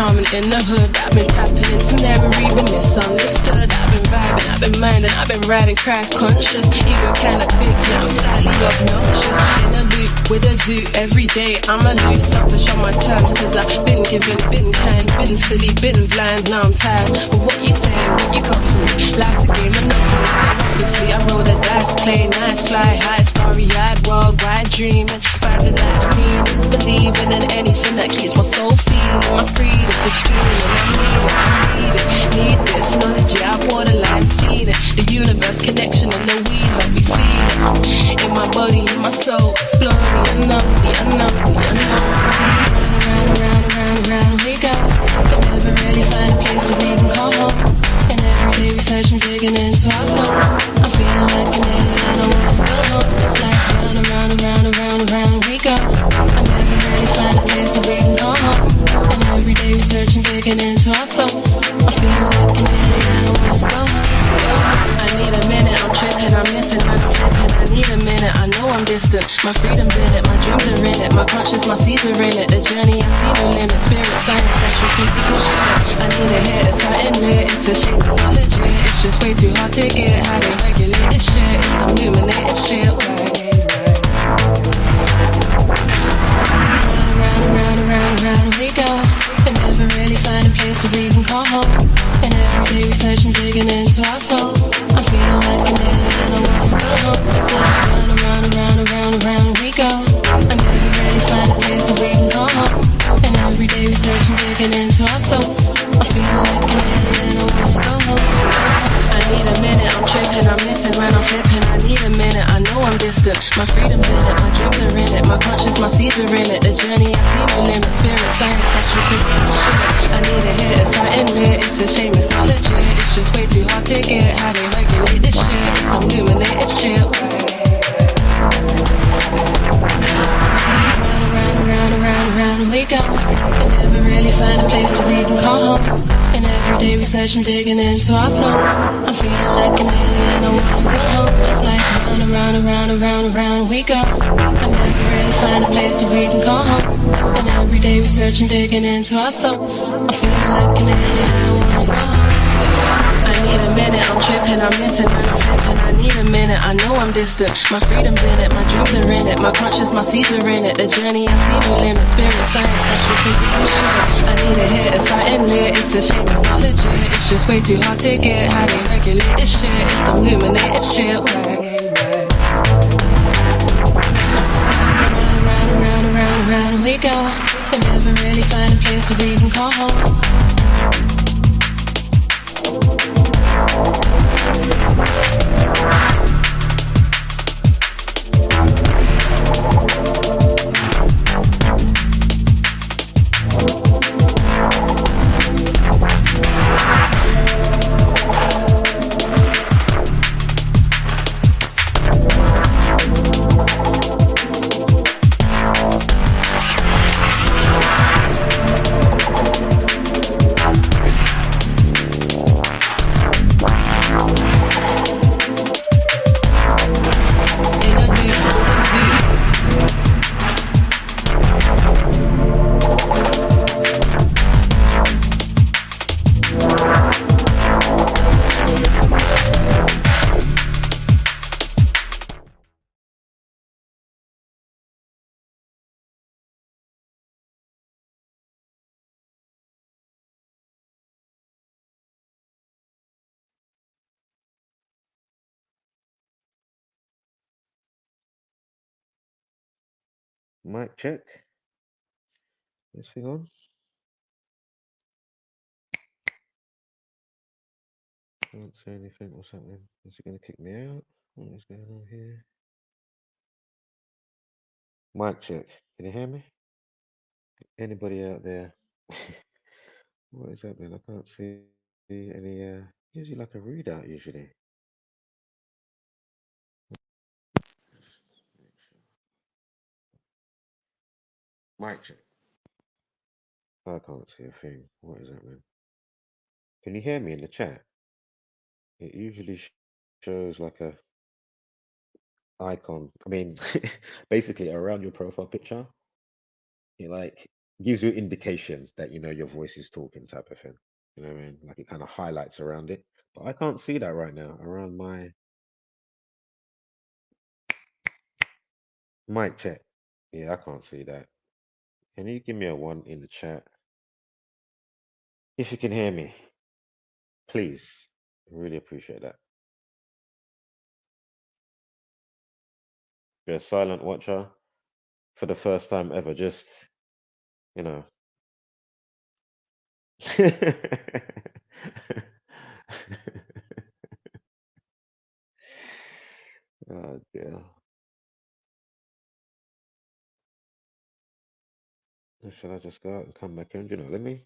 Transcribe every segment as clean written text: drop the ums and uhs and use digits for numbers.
charming in the hood. I've been tapping into memory, been misunderstood. I've been vibing, I've been minding, I've been riding crash conscious. Ego kinda big, now I'm slightly obnoxious. In a loop with a zoo, every day I'm aloof, selfish on my terms. Cause I've been given, been kind, been silly, been blind. Now I'm tired of what you say, what you got from me. Life's a game of nothing, so obviously I roll the dice, play nice, fly high, starry-eyed, worldwide dreaming. Find the life meaning, believing in anything that keeps my soul feeling. My freedom's extreme and I need this knowledge, yeah, I borderline feeding. The universe connection and the weed let me feel it. In my body, in my soul, explore the unknown, the unknown, the unknown. Round we go, but never really find a place that we can call home. And every day researching, digging into our souls. I'm feeling like an alien, I don't wanna go home. It's like round we go. I never really find a place that we can call home. And every day researching, digging into our souls. I'm feeling like an alien, I don't wanna go home. I need a minute, I'm tripping, I'm missing, I'm flipping. I need a minute, I know I'm distant. My freedom's in it, my dreams are in it. My conscience, my seeds are in it. The journey, I see no limit. Spirit, science, that's just mystical shit. I need a hit, it's something lit. It's a shame, it's not legit. It's just way too hard to get. How they regulate this shit? It's some illuminated shit. Round we go. And never really find a place that we can call home. And every day researching, digging into our souls. I'm feeling like an alien, I don't wanna go home. It's like round we go. I never really find a place that we can call home. And every day researching, digging into our souls. I'm feeling like an alien, I don't wanna go home. I need a minute, I'm tripping, I'm missing when I'm flipping. I need a minute, I know I'm distant. My freedom's in it, my dreams are in it. My conscience, my seeds are in it. The journey, I see no limit. Spirit, science, that's just mystical shit. I need a hit, it's something lit. It's a shame, it's not legit. It's just way too hard to get. How they regulate this shit? It's some illuminated shit. Round we go. And never really find a place that we can call home. And every day researching, digging into our souls. I'm feeling like an alien, I wanna go home. It's like round we go. I never really find a place that we can call home. And every day researching, digging into our souls. I'm feeling like an alien, I wanna go home. I need a minute, I'm tripping, I'm missing, I'm flipping. I need a minute, I know I'm distant. My freedom's in it, my dreams are in it. My conscience, my seeds are in it. The journey, I see no limit. Spirit, science, that's just mystical shit. I need a hit, it's something lit. It's a shame, it's not legit. It's just way too hard to get. How they regulate this shit? It's some illuminated shit. Round we go. And never really find a place that we can call home. Mic check. This thing on? Can't say anything. What's happening? Is it going to kick me out? What is going on here? Mic check. Can you hear me? Anybody out there? What is happening? I can't see any. Usually like a readout. Usually. Mic check. I can't see a thing. What is happening? Can you hear me in the chat? It usually shows like a icon. I mean, basically around your profile picture. It like gives you indication that your voice is talking type of thing. You know what I mean? Like it kind of highlights around it. But I can't see that right now around my mic check. Yeah, I can't see that. Can you give me a one in the chat if you can hear me, please? I really appreciate that. You're a silent watcher for the first time ever. Just you know. Oh dear. Shall I just go out and come back in? Let me.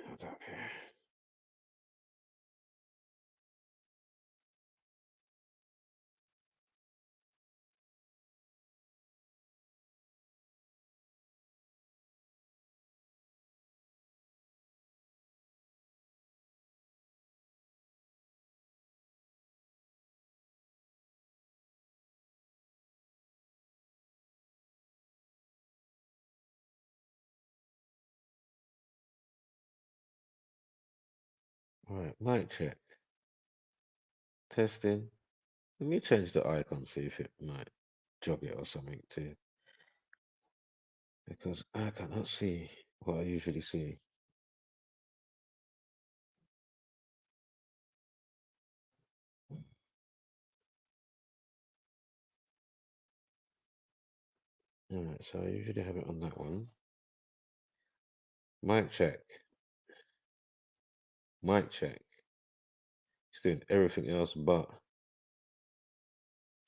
Hold up here. All right, mic check. Testing. Let me change the icon, see if it might jog it or something too. Because I cannot see what I usually see. All right, so I usually have it on that one. Mic check. Mic check. It's doing everything else but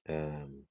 um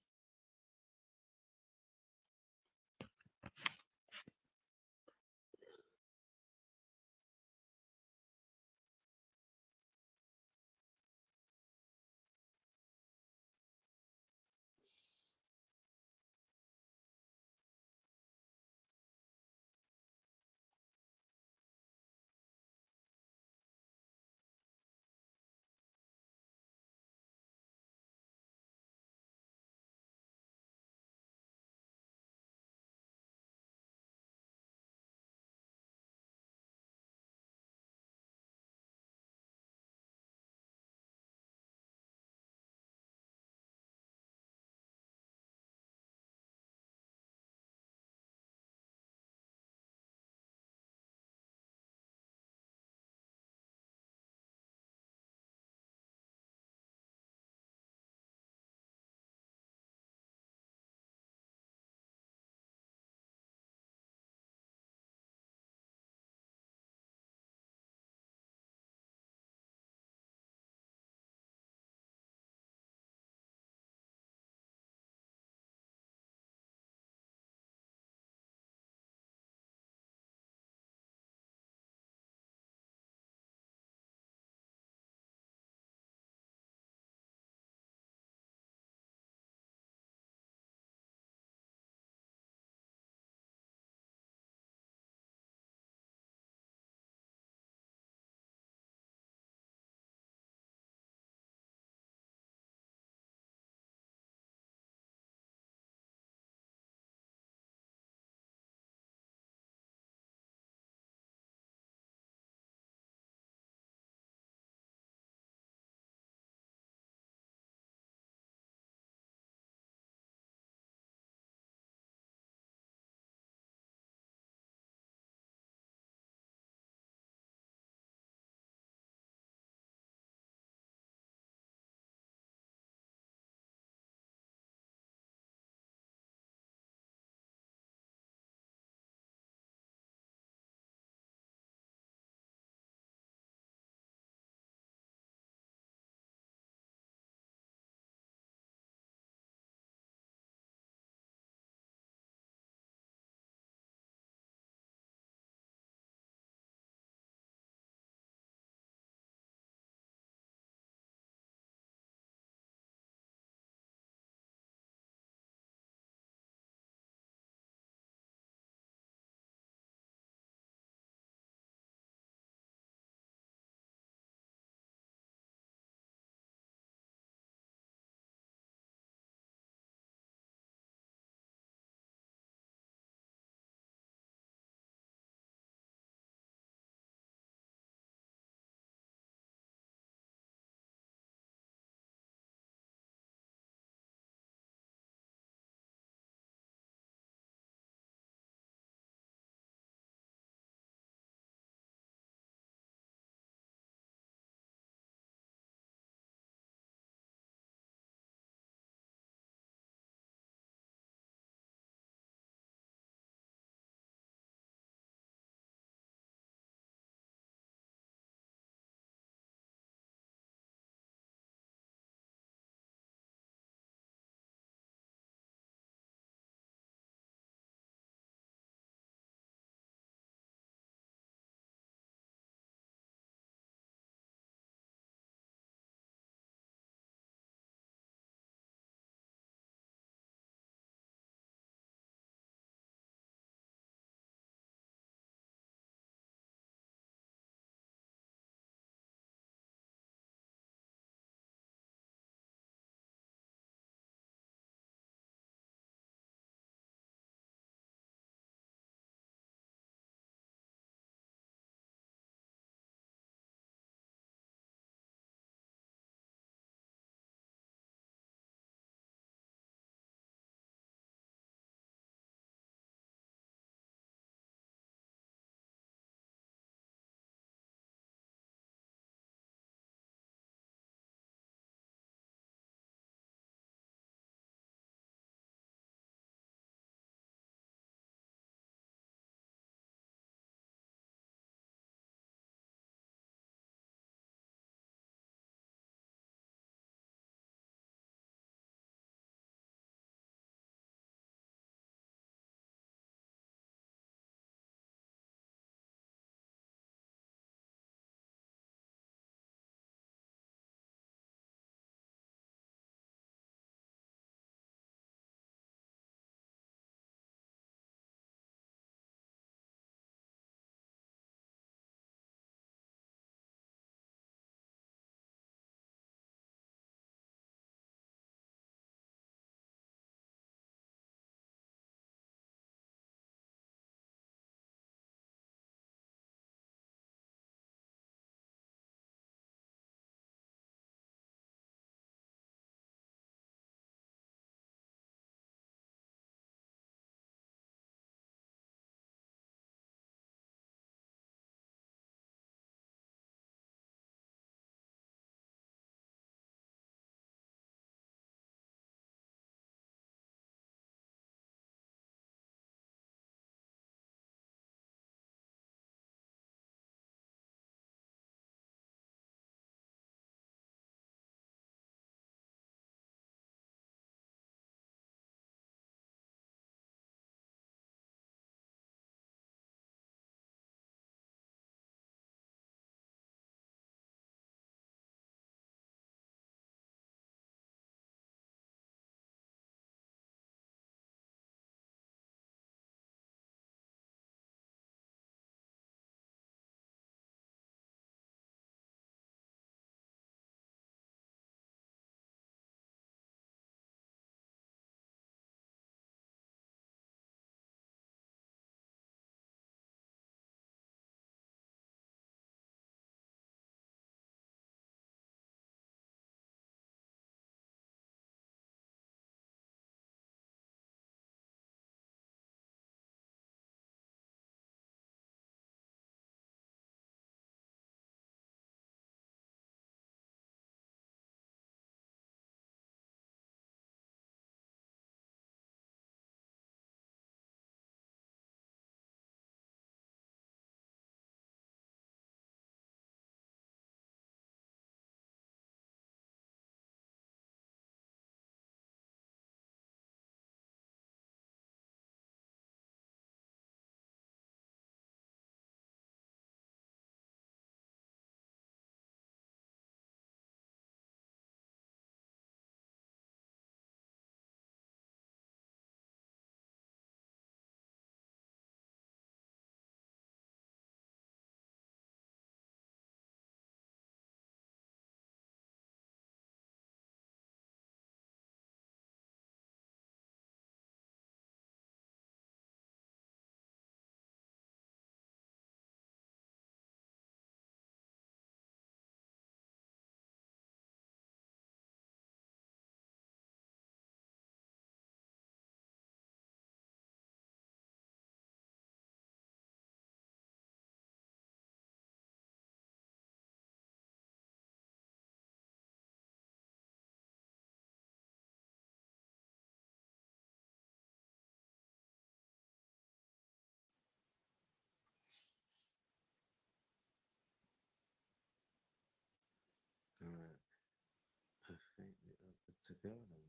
to go now.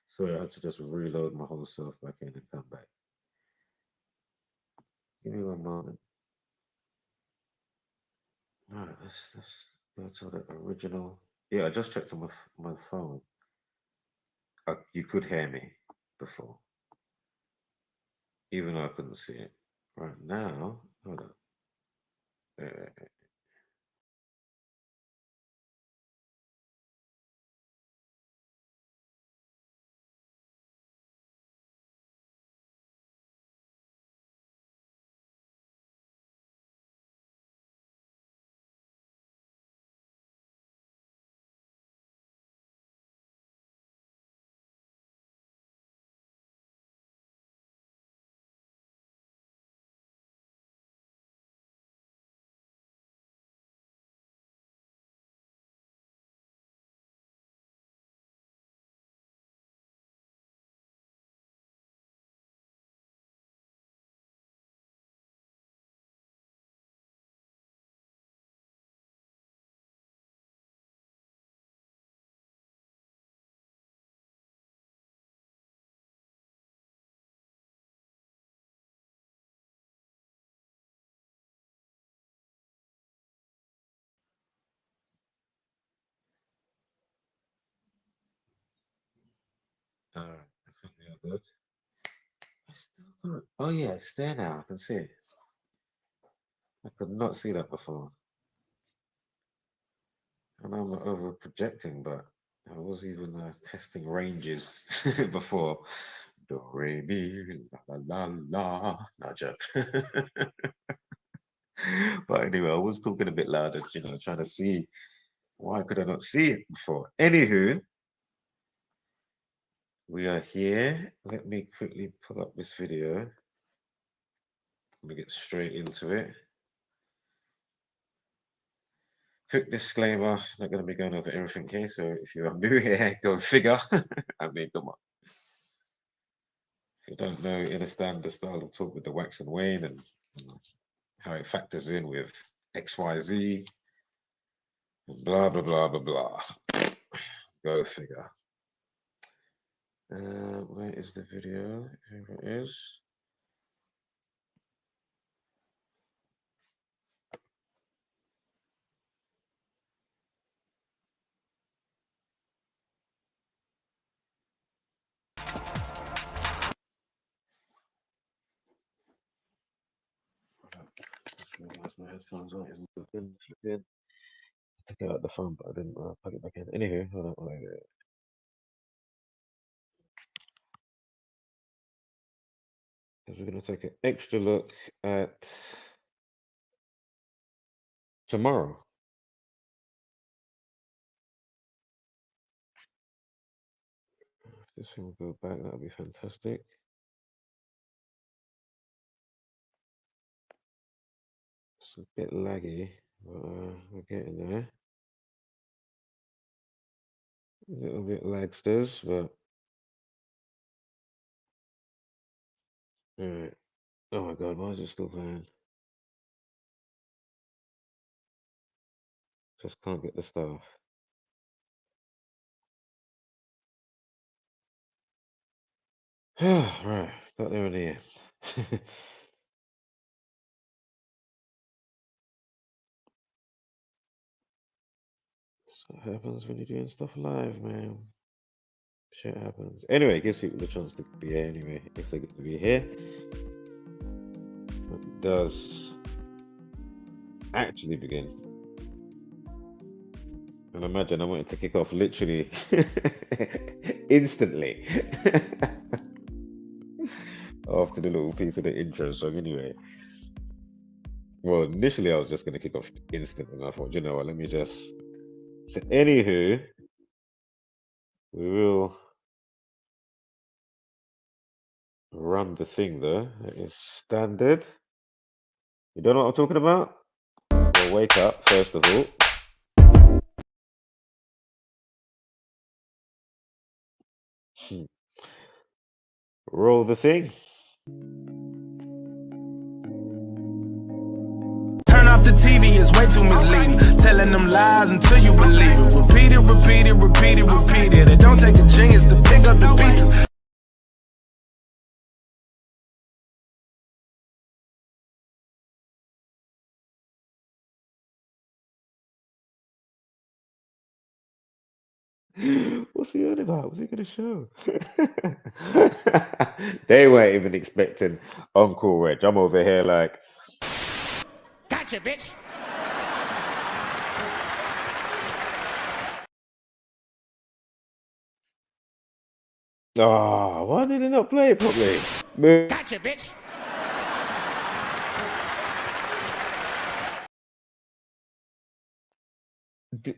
Sorry, I had to just reload my whole self back in and come back. Give me one moment. Alright, let's go to the original. Yeah, I just checked on my phone. You could hear me before, even though I couldn't see it. Right now, hold on. Alright, I think we are good. I still can't. Oh yeah, it's there now. I can see it. I could not see that before. I know I'm not over projecting, but I was even testing ranges before. Do, re, mi, la, la, la, la. No joke. But anyway, I was talking a bit louder, trying to see why could I not see it before. Anywho, we are here. Let me quickly pull up this video. Let me get straight into it. Quick disclaimer, not going to be going over everything here, so if you are new here, go figure. I mean, come on. If you don't know, understand the style of talk with the wax and wane and how it factors in with XYZ, and blah, blah, blah, blah, blah. Go figure. Where is the video? Here it is. My headphones on. I took it out the phone, but I didn't plug it back in. Anywho, hold on. Because we're going to take an extra look at tomorrow. If this thing will go back, that would be fantastic. It's a bit laggy, but we're getting there. A little bit lagsters, but alright. Oh my god, why is it still playing? Just can't get the stuff. Right, got there in the end. That's what happens when you're doing stuff live, man. Shit happens. Anyway, it gives people the chance to be here anyway, if they get to be here. It does actually begin. And imagine I wanted to kick off literally instantly after the little piece of the intro song anyway. Well, initially I was just going to kick off instantly, and I thought, you know what, let me just... So anywho, we will run the thing though. It is standard. You don't know what I'm talking about? Well, wake up, first of all. Roll the thing. Turn off the TV, it's way too misleading. Telling them lies until you believe it. Repeat it, repeat it, repeat it, repeat it. It don't just to pick up the pieces. What's he on about? What's he gonna show? They weren't even expecting Uncle Reg. I'm over here like, Gotcha, bitch. oh, why did he not play it properly? Man, Gotcha, bitch.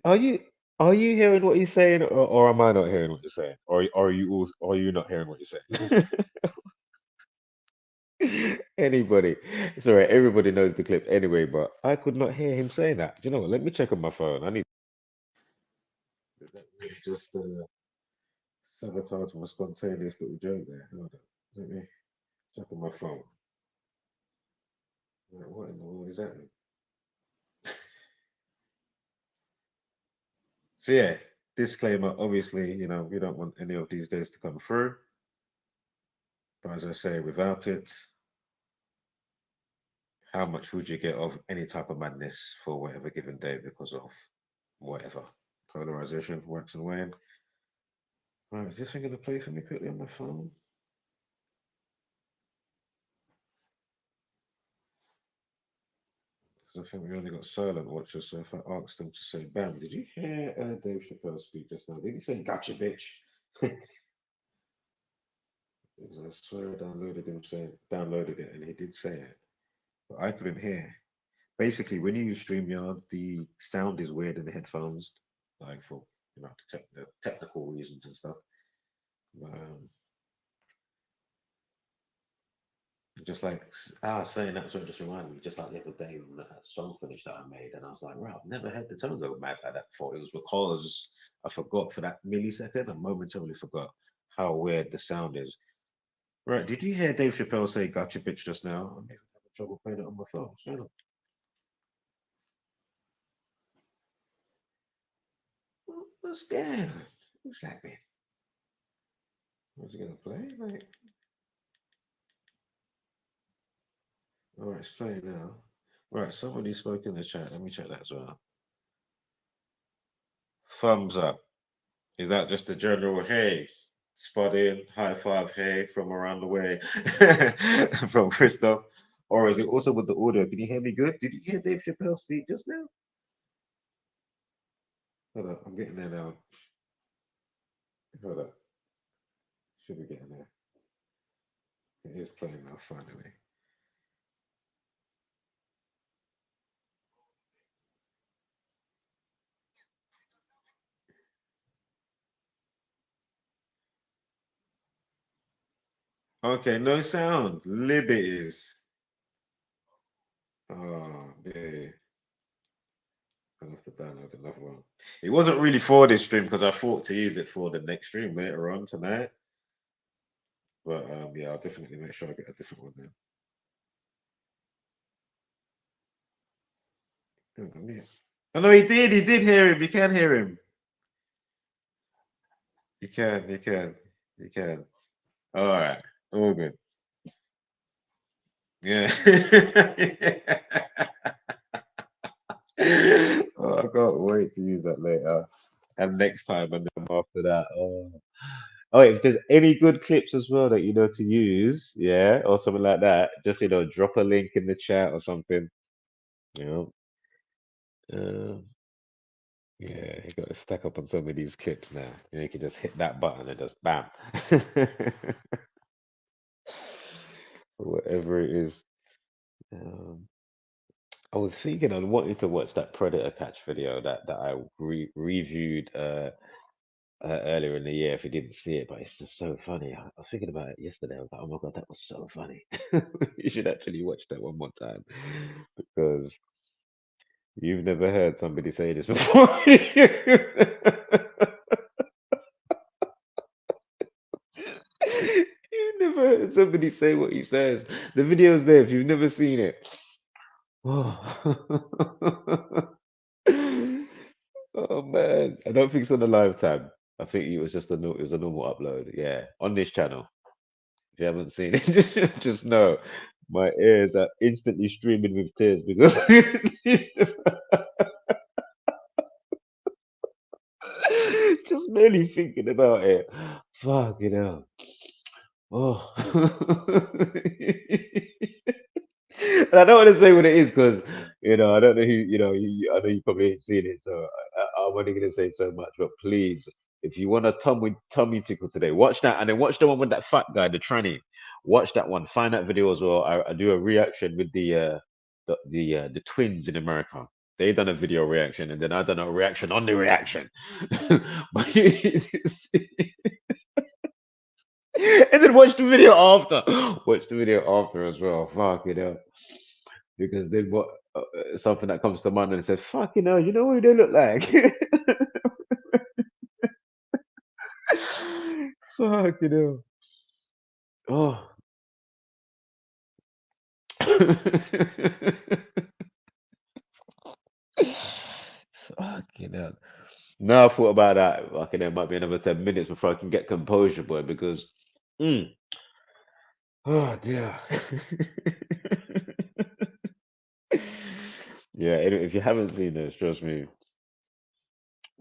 Are you hearing what he's saying, or am I not hearing what you're saying? Or are you not hearing what you're saying? Anybody, sorry, everybody knows the clip anyway, but I could not hear him saying that. Do you know what? Let me check on my phone. I need. Is that really just sabotage my spontaneous little joke there? Hold on. Let me check on my phone. Right, what in the world is that? So yeah, disclaimer. Obviously, we don't want any of these days to come through. But as I say, without it, how much would you get of any type of madness for whatever given day because of whatever polarization, wax and wane? Right, is this thing going to play for me quickly on my phone? Because I think we only got silent watchers, so if I asked them to say, "Bam, did you hear Dave Chappelle speak just now? Did he say gotcha, bitch?" Because I swear I downloaded it, and he did say it, but I couldn't hear. Basically, when you use StreamYard, the sound is weird in the headphones, like for the technical reasons and stuff. But, just like saying that, sort of just reminded me, just like the other day when that song finished that I made, and I was like, "Right, I've never heard the tone go mad like that before." It was because I forgot for that millisecond, I momentarily forgot how weird the sound is. Right, did you hear Dave Chappelle say "Gotcha, bitch" just now? I'm even having trouble playing it on my phone. What's that? What's that mean? What's it gonna play? Like, all right, it's playing now. Right, somebody spoke in the chat. Let me check that as well. Thumbs up. Is that just a general hey, spot in, high five, hey, from around the way from Christoph? Or is it also with the audio? Can you hear me good? Did you hear Dave Chappelle speak just now? Hold up, I'm getting there now. Hold up. Should be getting there. It is playing now, finally. Okay, no sound. Liberties. Oh, yeah. I'll have to download another one. It wasn't really for this stream because I thought to use it for the next stream later on tonight. But yeah, I'll definitely make sure I get a different one then. Oh no, he did. He did hear him. You can hear him. You can. You can. You can. All right. All good. Yeah. Oh, I can't wait to use that later and next time and then after that. Oh. Oh, if there's any good clips as well that you know to use, yeah, or something like that, just drop a link in the chat or something. You know, uh, yeah, you got to stack up on some of these clips now. You can just hit that button and just bam, whatever it is. Um, I was thinking I wanted to watch that Predator Catch video that I reviewed earlier in the year if you didn't see it, but it's just so funny. I was thinking about it yesterday. I was like, oh my God, that was so funny. You should actually watch that one more time because you've never heard somebody say this before. You've never heard somebody say what he says. The video's there if you've never seen it. Oh, oh man, I don't think it's on the live tab. I think it was just it was a normal upload. Yeah, on this channel. If you haven't seen it, just know my ears are instantly streaming with tears because just merely thinking about it. Fuck it out. Oh. And I don't want to say what it is because I don't know who I know you probably ain't seen it, so I'm only gonna say so much. But please, if you want a tummy tickle today, watch that, and then watch the one with that fat guy, the tranny. Watch that one. Find that video as well. I do a reaction with the twins in America. They done a video reaction, and then I done a reaction on the reaction. But and then watch the video after. Watch the video after as well. Fuck it up. Because then what? Something that comes to mind and it says, "Fuck you know who they look like." Fuck Oh. Fucking hell. Now I thought about that. Fucking hell, might be another 10 minutes before I can get composure, boy. Because, mm, oh dear. Yeah. Anyway, if you haven't seen this, trust me.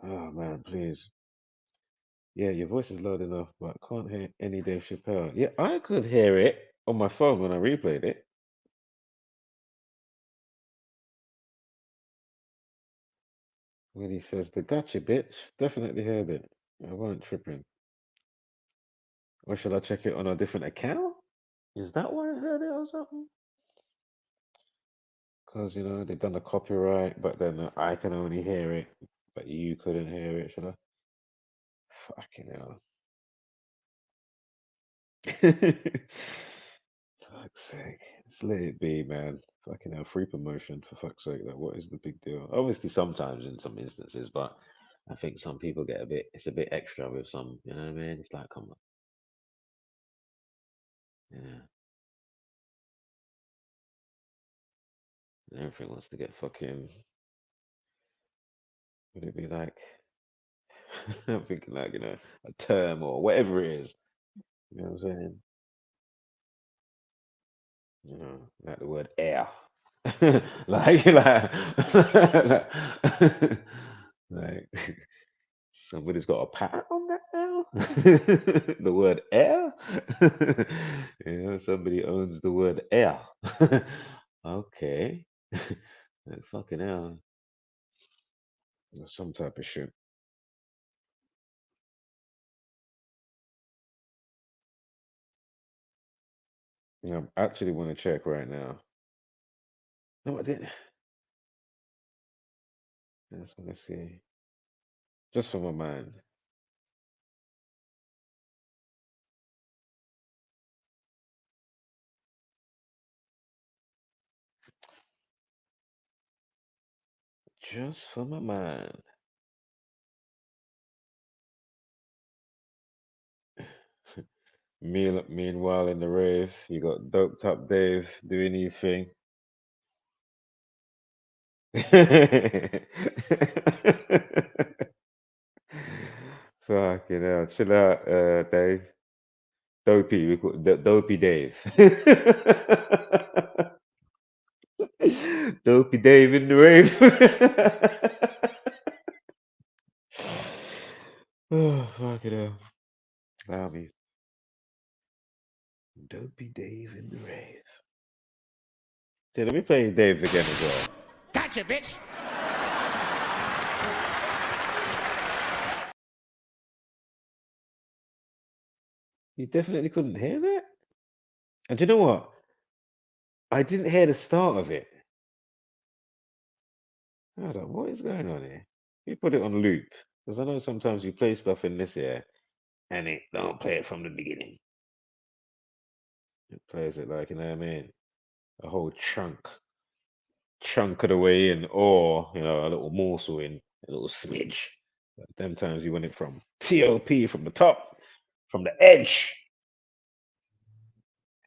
Oh man, please. Yeah, your voice is loud enough, but I can't hear any Dave Chappelle. Yeah, I could hear it on my phone when I replayed it. When he says the gotcha bitch, definitely heard it. I wasn't tripping. Or should I check it on a different account? Is that why I heard it or something? Because they've done the copyright, but then I can only hear it, but you couldn't hear it. Should I? Fucking hell. Fuck's sake. Just let it be, man. Fucking hell, free promotion for fuck's sake. Like, what is the big deal? Obviously, sometimes in some instances, but I think some people get it's a bit extra with some, you know what I mean? It's like, come on. Yeah. Everything wants to get fucking, would it be like, I'm thinking like, a term or whatever it is. You know what I'm saying? Like the word air. Like, like somebody's got a patent on that now. The word air. Somebody owns the word air. Okay. Like, fucking hell. Some type of shit. I actually want to check right now. No, I didn't. I just want to see. Just for my mind. Just for my mind. Meanwhile, in the rave, you got Doped Up Dave doing his thing. Fucking hell. Chill out, Dave. Dopey. We call Dopey Dave. Dopey Dave in the rave. Oh, fucking hell. Allow me. Dopey Dave in the rave. See, let me play Dave again as well. Gotcha, bitch. You definitely couldn't hear that? And do you know what? I didn't hear the start of it. Hold on, what is going on here? You put it on loop. Because I know sometimes you play stuff in this here and it don't play it from the beginning. It plays it like, you know what I mean? A whole chunk of the way in, or a little morsel in, a little smidge. But them times you want it from TOP, from the top, from the edge.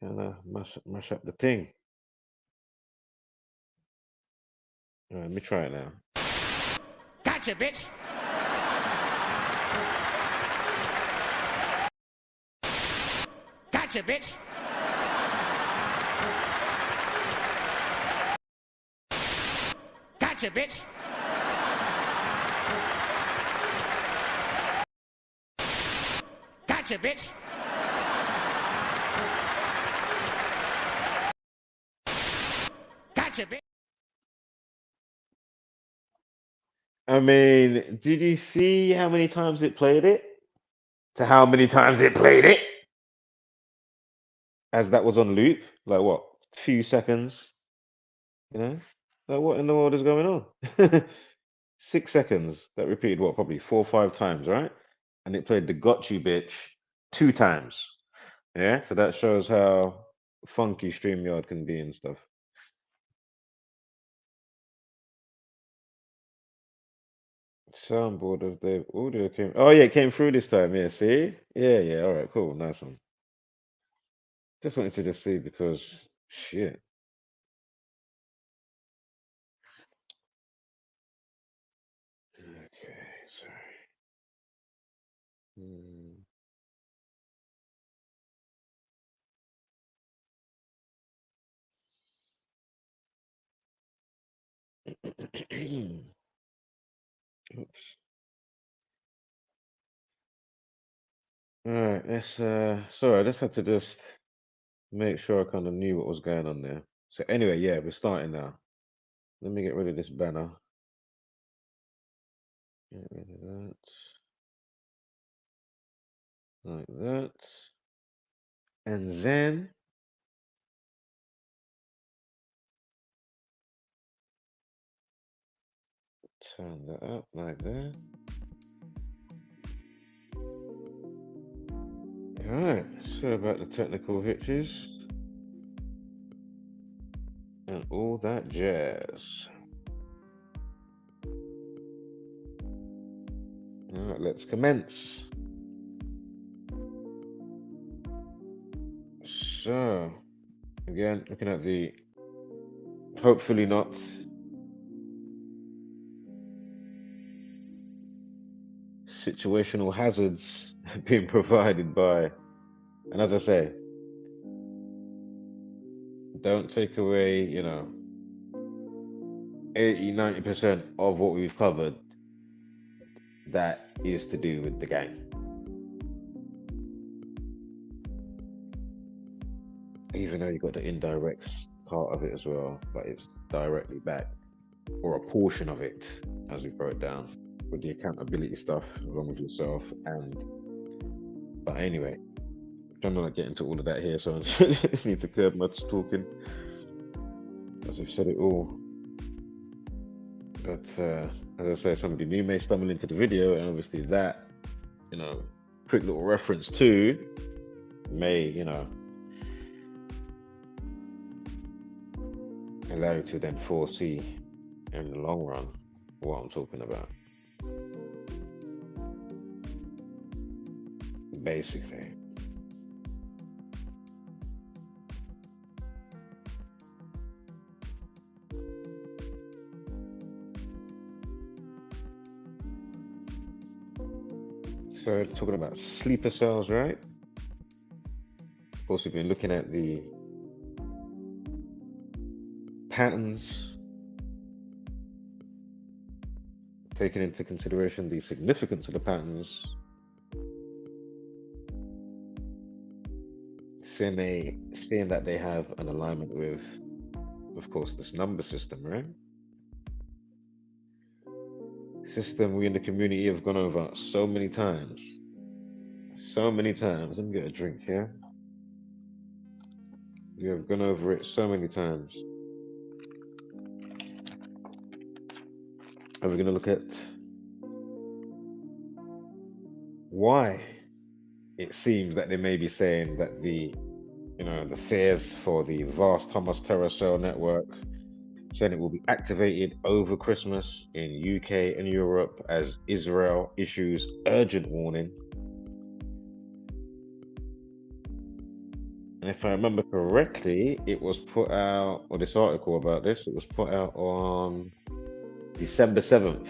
Kind of mash up the thing. All right, let me try it now. Gotcha, bitch. Gotcha, bitch. Gotcha, bitch. Gotcha, bitch. Gotcha, bitch. I mean, did you see how many times it played it? To how many times it played it? As that was on loop, like what, few seconds, you know? Like what in the world is going on? 6 seconds that repeated what, probably 4 or 5 times, right? And it played the got you bitch 2 times. Yeah, so that shows how funky StreamYard can be and stuff. Soundboard of the audio came. Oh yeah, it came through this time. Yeah, see? Yeah. All right, cool, nice one. Just wanted to just see because shit. Okay, sorry. Oops. All right, let's sorry, I just had to just make sure I kind of knew what was going on there. So anyway, yeah, we're starting now. Let me get rid of this banner. Get rid of that. Like that. And then turn that up like that. Alright, sorry about the technical hitches and all that jazz. Alright, let's commence. So, again, looking at the hopefully not situational hazards being provided by, and as I say, don't take away, 80-90% of what we've covered that is to do with the game. Even though you got the indirect part of it as well, but it's directly back, or a portion of it, as we broke down, with the accountability stuff along with yourself. But anyway, I'm trying to not get into all of that here, so I just need to curb my talking, as I've said it all. But as I say, somebody new may stumble into the video, and obviously that, quick little reference to may, allow you to then foresee in the long run what I'm talking about. Basically. So talking about sleeper cells, right? Of course, we've been looking at the patterns, taking into consideration the significance of the patterns, seeing that they have an alignment with, of course, this number system, right? System we in the community have gone over so many times. So many times. Let me get a drink here. We have gone over it so many times. And we're going to look at why it seems that they may be saying that the fears for the vast Hamas terror cell network, saying it will be activated over Christmas in UK and Europe as Israel issues urgent warning. And if I remember correctly, it was put out, or this article about this, it was put out on December 7th.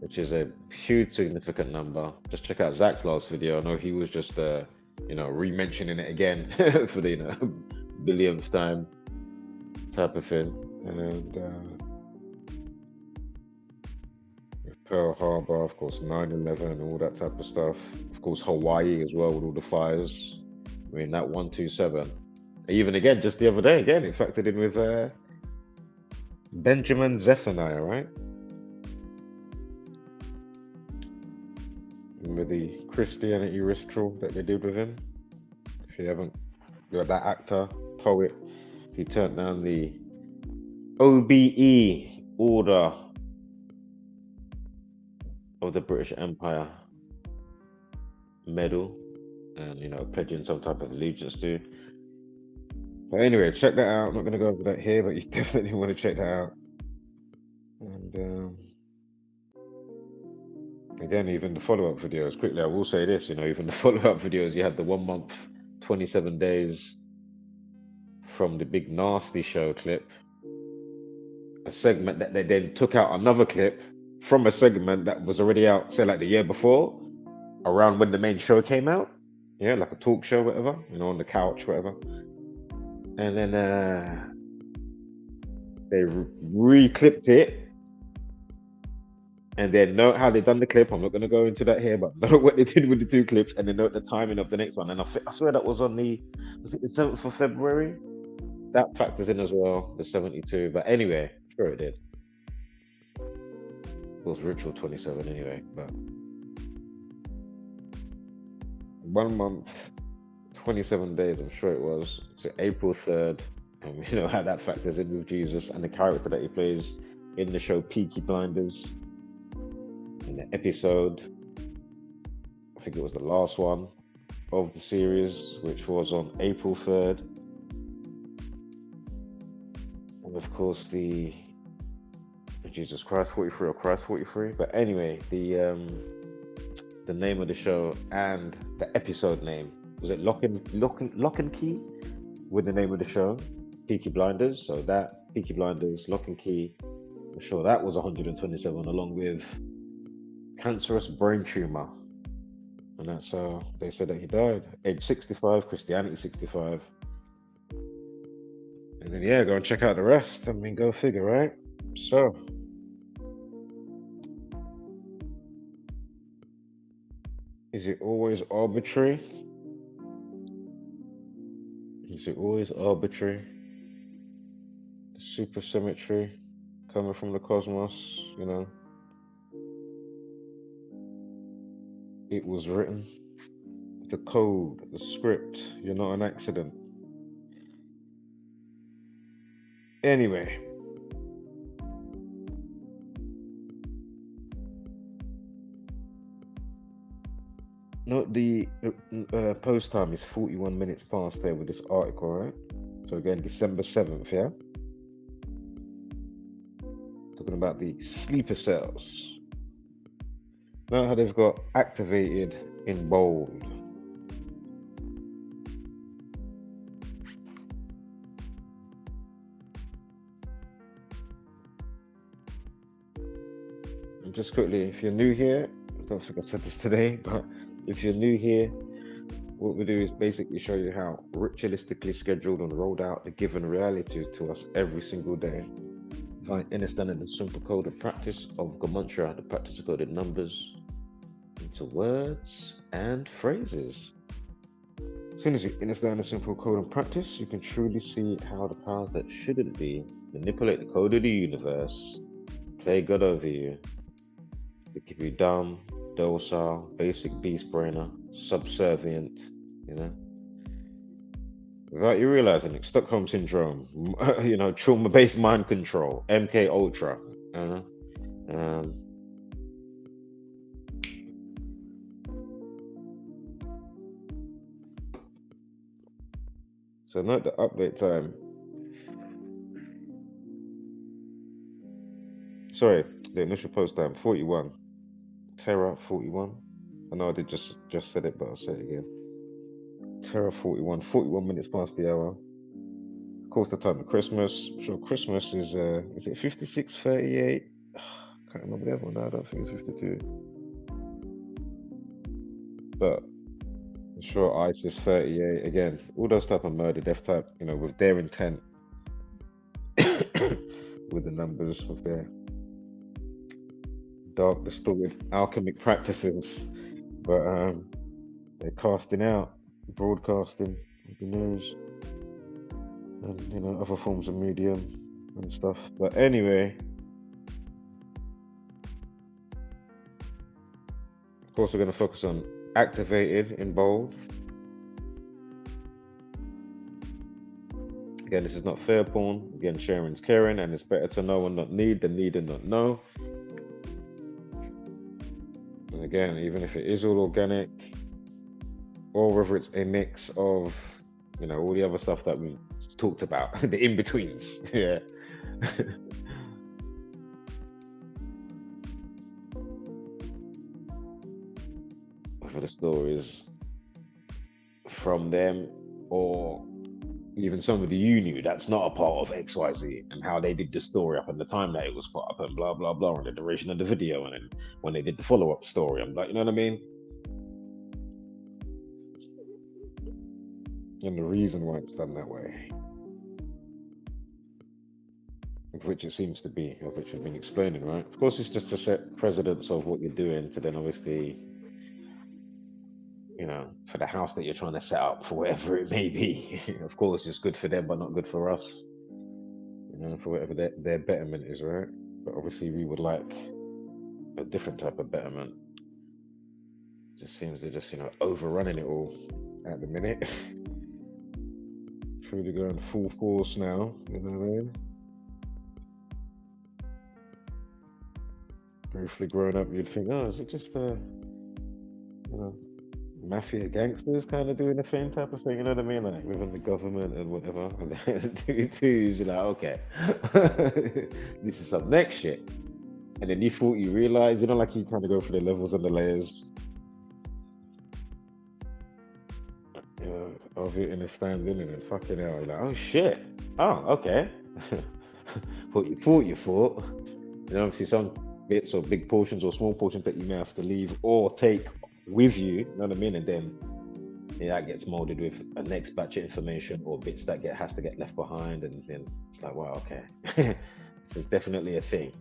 which is a huge significant number. Just check out Zach's last video. I know he was just, re-mentioning it again for the, billionth time type of thing. And Pearl Harbor, of course, 9/11 and all that type of stuff. Of course, Hawaii as well with all the fires. I mean, that 127. Even again, just the other day, again, it factored in with Benjamin Zephaniah, right? Remember the Christianity ritual that they did with him? If you haven't, you're that actor, poet, he turned down the OBE Order of the British Empire medal and, pledging some type of allegiance to. But anyway, check that out. I'm not going to go over that here, but you definitely want to check that out. And again, even the follow-up videos, quickly, I will say this, even the follow-up videos, you had the 1 month, 27 days from the Big Nasty Show clip, a segment that they then took out another clip from a segment that was already out, say like the year before, around when the main show came out. Yeah, like a talk show, whatever, on the couch, whatever. And then they re-clipped it. And then note how they done the clip. I'm not going to go into that here, but note what they did with the two clips, and then note the timing of the next one. And I swear that was was it the 7th of February? That factors in as well, the 72. But anyway, sure it did. It was Ritual 27 anyway, but 1 month, 27 days, I'm sure it was. So April 3rd, and how that factors in with Jesus and the character that he plays in the show Peaky Blinders. In the episode, I think it was the last one of the series, which was on April 3rd. And of course the Jesus Christ 43 or Christ 43. But anyway, the name of the show and the episode name, was it Lock and Key with the name of the show, Peaky Blinders. So that Peaky Blinders, Lock and Key, I'm sure that was 127, along with cancerous brain tumor. And that's how they said that he died. Age 65, Christianity 65. And then go and check out the rest. I mean, go figure, right? So is it always arbitrary? Is it always arbitrary? Supersymmetry coming from the cosmos, It was written. The code, the script, you're not an accident. Anyway. Note the post time is 41 minutes past there with this article, right? So again, December 7th, yeah? Talking about the sleeper cells. Note how they've got activated in bold. And just quickly, if you're new here, I don't think I said this today, but if you're new here, what we do is basically show you how ritualistically scheduled and rolled out the given reality to us every single day. By understanding the simple coded practice of Gematria, the practice of coded numbers, into words and phrases. As soon as you understand the simple code and practice, you can truly see how the powers that shouldn't be manipulate the code of the universe, play God over you. They keep you dumb, docile, basic beast brainer, subservient, without you realizing it. Stockholm syndrome, trauma-based mind control, MK Ultra, So note the update time. Sorry, the initial post time, 41. Terra 41. I know I did just said it, but I'll say it again. Terra 41, 41 minutes past the hour. Of course, the time of Christmas. I'm sure Christmas is it 56:38? Can't remember the other one. No, I don't think it's 52. But I'm sure ISIS 38 again. All those type of murder, death type. You know, with their intent, with the numbers, with their dark, distorted, alchemic practices. But they're casting out, broadcasting the news, and you know other forms of medium and stuff. But anyway, of course, we're going to focus on activated in bold. Again, this is not fair porn. Again, sharing's caring, and it's better to know and not need than need and not know. And again, even if it is all organic, or whether it's a mix of, you know, all the other stuff that we talked about, the in-betweens, yeah. Whether the stories from them or even somebody you knew that's not a part of XYZ, and how they did the story up and the time that it was put up and blah blah blah, and the duration of the video, and then when they did the follow-up story, I'm like, you know what I mean? And the reason why it's done that way, of which it seems to be, of which we've been explaining, right? Of course, it's just to set precedence of what you're doing, to then obviously, you know, for the house that you're trying to set up, for whatever it may be. Of course, it's good for them, but not good for us. You know, for whatever their betterment is, right? But obviously, we would like a different type of betterment. Just seems they're just, you know, overrunning it all at the minute. Truly going full force now, you know what I mean? Briefly growing up, you'd think, oh, is it just you know, mafia gangsters kind of doing the same type of thing, you know what I mean? Like within the government and whatever. And then twos, you're like, okay, this is some next shit. And then you thought you realized, you know, like you kind of go through the levels and the layers, you know, of it in a standing, and then fucking hell, you're like, oh shit, oh, okay. What you thought, you know, obviously some bits or big portions or small portions that you may have to leave or take with you, you know what I mean? And then that gets molded with a next batch of information or bits that has to get left behind, and then it's like, wow, okay. This is definitely a thing.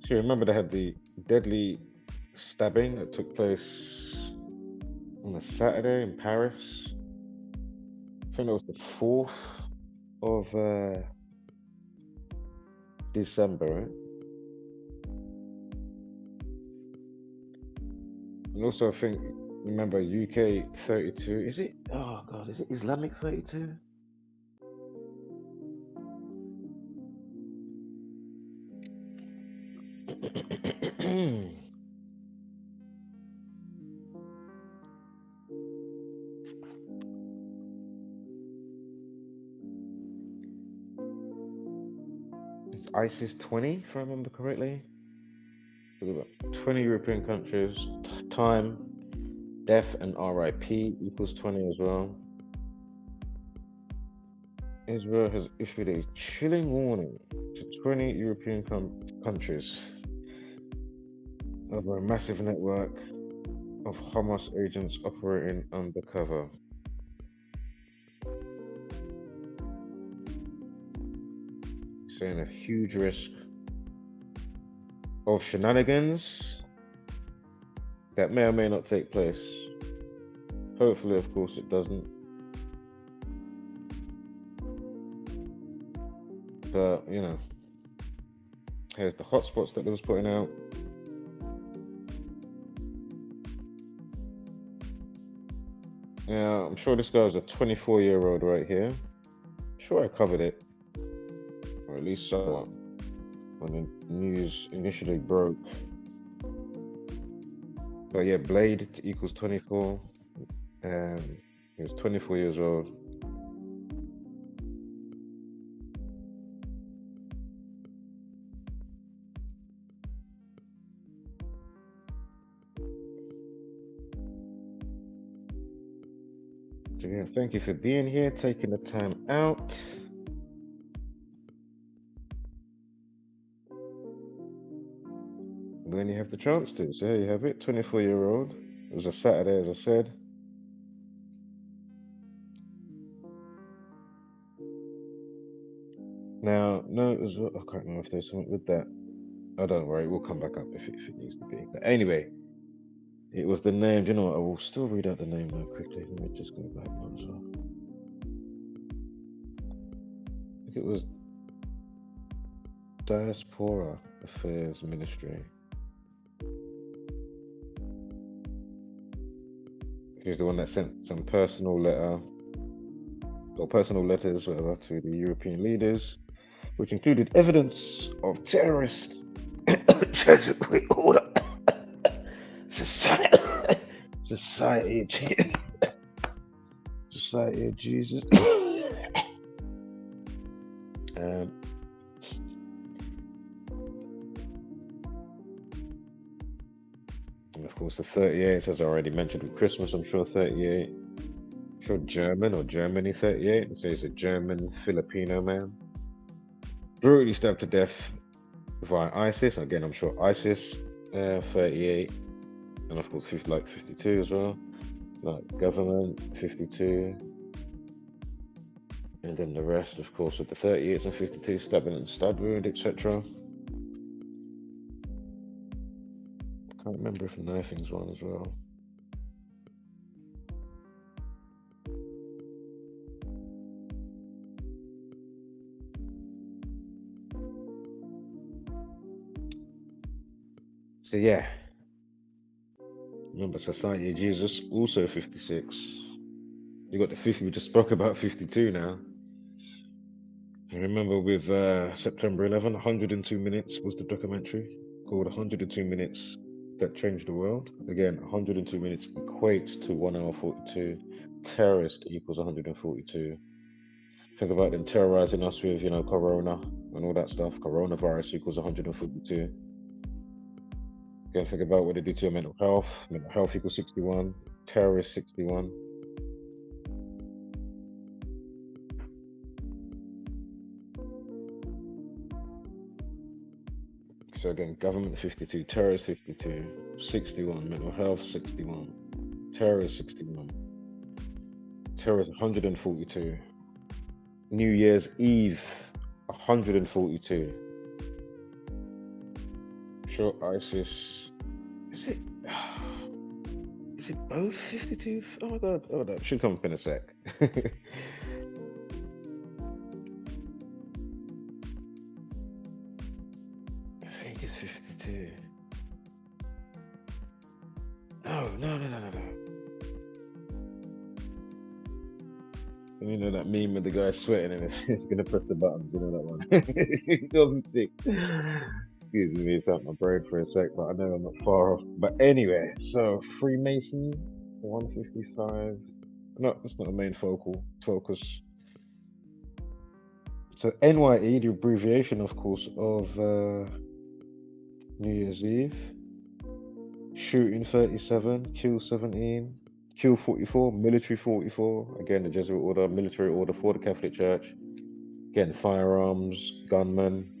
So you remember they had the deadly stabbing that took place on a Saturday in Paris. I think it was the 4th of December, right? And also, I think, remember UK 32? Is it? Oh God, is it Islamic 32? It's ISIS 20, if I remember correctly. So we've got 20 European countries. Time, death, and RIP equals 20 as well. Israel has issued a chilling warning to 20 European countries over a massive network of Hamas agents operating undercover. Saying a huge risk of shenanigans that may or may not take place. Hopefully, of course, it doesn't. But, you know, here's the hotspots that they was putting out. Yeah, I'm sure this guy's a 24-year-old right here. I'm sure I covered it, or at least somewhat, when the news initially broke. But yeah, Blade equals 24, and he was 24 years old. So yeah, thank you for being here, taking the time out. When you have the chance to. So here you have it, 24-year-old. It was a Saturday, as I said. Now, no, it was, I can't remember if there's something with that. Oh, don't worry, we'll come back up if it needs to be. But anyway, it was the name. Do you know what? I will still read out the name now quickly. Let me just go back now as well. I think it was Diaspora Affairs Ministry. He's the one that sent some personal letters, whatever, to the European leaders, which included evidence of terrorist Jesuit order society of Jesus. And of course, the 38, as I already mentioned with Christmas, I'm sure 38. I'm sure German or Germany 38. It says a German Filipino man brutally stabbed to death via ISIS. Again, I'm sure ISIS 38. And of course, 52 as well. Like government 52. And then the rest, of course, of the 38s and 52, stabbing and stab wound, etc. Can't remember if knifing's one as well. So yeah. Remember, Society of Jesus, also 56. You got the 50, we just spoke about 52 now. And remember with September 11, 102 Minutes was the documentary called 102 Minutes That Changed the World. Again, 102 minutes equates to 1 hour 42. Terrorist equals 142. Think about them terrorizing us with, corona and all that stuff. Coronavirus equals 142. Again, think about what they do to your mental health. Mental health equals 61. Terrorist 61. So again, government 52, terrorist 52, 61, mental health 61, terrorist 61, terrorist 142, New Year's Eve 142. Sure, ISIS, is it both 52? Oh my god, oh that should come up in a sec. It's 52. Oh, no. You know that meme with the guy sweating and it's gonna press the buttons, you know that one? It doesn't stick. Excuse me, it's out my brain for a sec, but I know I'm not far off. But anyway, so Freemason, 155. No, that's not a main focus. So NYE, the abbreviation, of course, of New Year's Eve, shooting 37, kill 17, kill 44, military 44. Again, the Jesuit order, military order for the Catholic Church. Again, firearms, gunmen,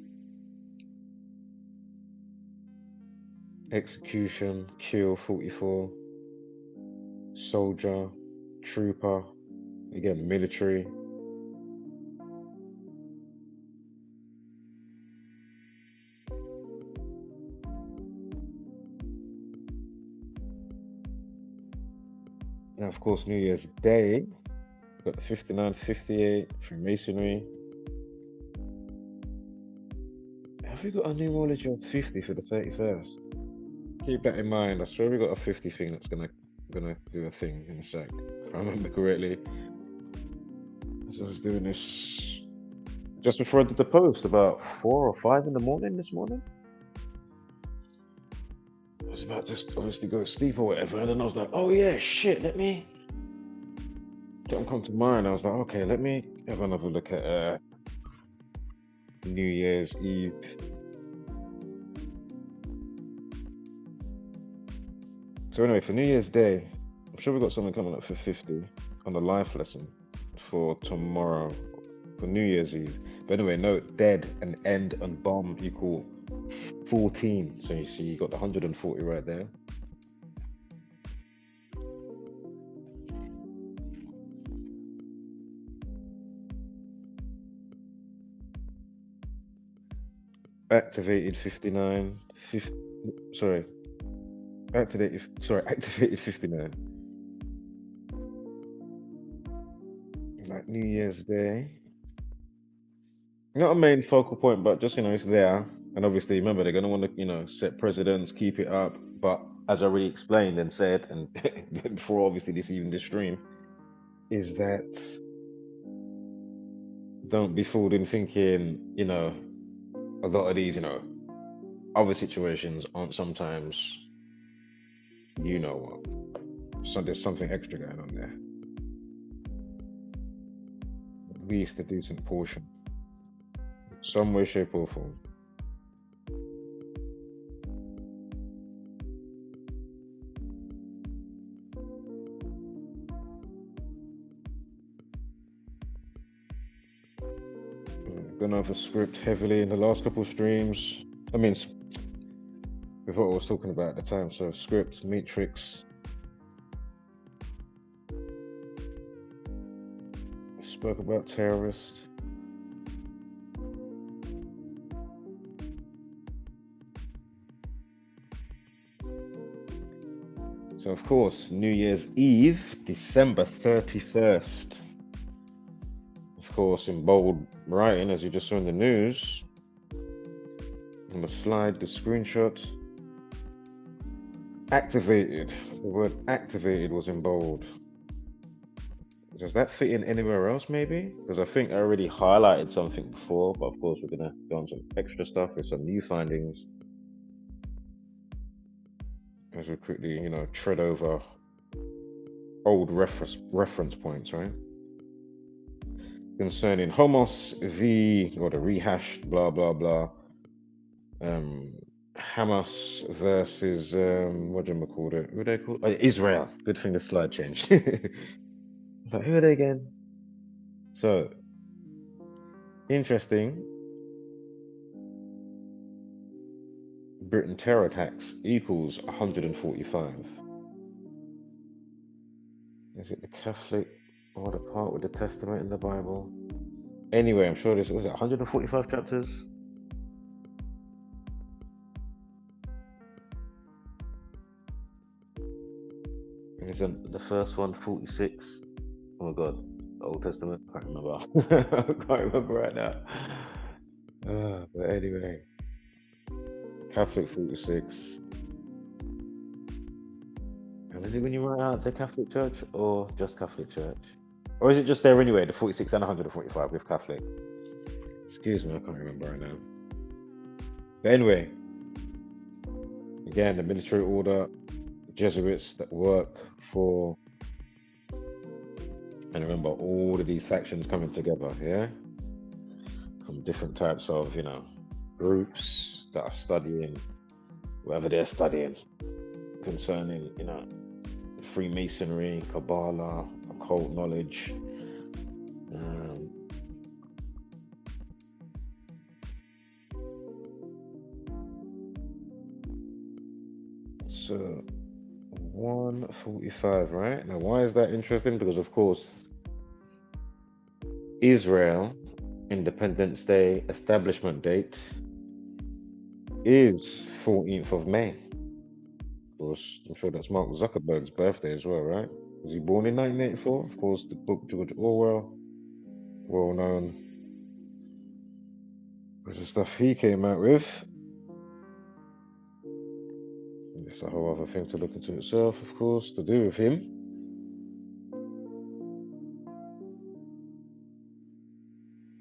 execution, kill 44, soldier, trooper. Again, military. Now, of course, New Year's Day, got the 59, 58, Freemasonry. Have we got a numerology of 50 for the 31st? Keep that in mind. I swear we got a 50 thing that's gonna do a thing in a sec. If I remember correctly. As I was doing this just before I did the post, about 4 or 5 in the morning this morning. I was about to obviously go to sleep or whatever, and then I was like, oh yeah, shit, something come to mind. I was like, okay, let me have another look at New Year's Eve. So anyway, for New Year's Day, I'm sure we've got something coming up for 50. on the life lesson for tomorrow, for New Year's Eve. But anyway, note dead and end and bomb equal 14. So you see, you got the 140 right there. Activated 59. Sorry. Activated 59. Like New Year's Day. Not a main focal point, but just, it's there. And obviously, remember, they're going to want to, set precedents, keep it up. But as I already explained and said, and before obviously this stream, is that don't be fooled in thinking, a lot of these, other situations aren't sometimes, what. So there's something extra going on there. At least a decent portion. Some way, shape, or form. Gone over script heavily in the last couple of streams. I mean, with what I was talking about at the time. So script, matrix. Spoke about terrorist. So of course, New Year's Eve, December 31st. Of course, in bold writing, as you just saw in the news. I'm gonna slide the screenshot. Activated. The word activated was in bold. Does that fit in anywhere else, maybe? Because I think I already highlighted something before, but of course we're gonna go on some extra stuff with some new findings. As we quickly, tread over old reference points, right? Concerning Homos v. or the rehashed blah blah blah. Hamas versus what do you call it? Who are they called? Israel. Good thing the slide changed. It's like, who are they again? So interesting. Britain terror attacks equals 145. Is it the Catholic or the part with the Testament in the Bible? Anyway, I'm sure this was 145 chapters. Isn't the first one 46? Oh my god, the Old Testament? I can't remember. I can't remember right now. But anyway, Catholic 46. And is it when you write out the Catholic Church or just Catholic Church? Or is it just there anyway, the 46 and 145 with Catholic? Excuse me, I can't remember right now. But anyway, again, the military order, Jesuits that work for, and remember all of these factions coming together, yeah? From different types of, groups that are studying whatever they're studying concerning, Freemasonry, Kabbalah, occult knowledge. So 145, right? Now, why is that interesting? Because, of course, Israel Independence Day establishment date is 14th of May. Of course, I'm sure that's Mark Zuckerberg's birthday as well, right? Was he born in 1984? Of course, the book George Orwell, well known. There's the stuff he came out with. It's a whole other thing to look into itself, of course, to do with him.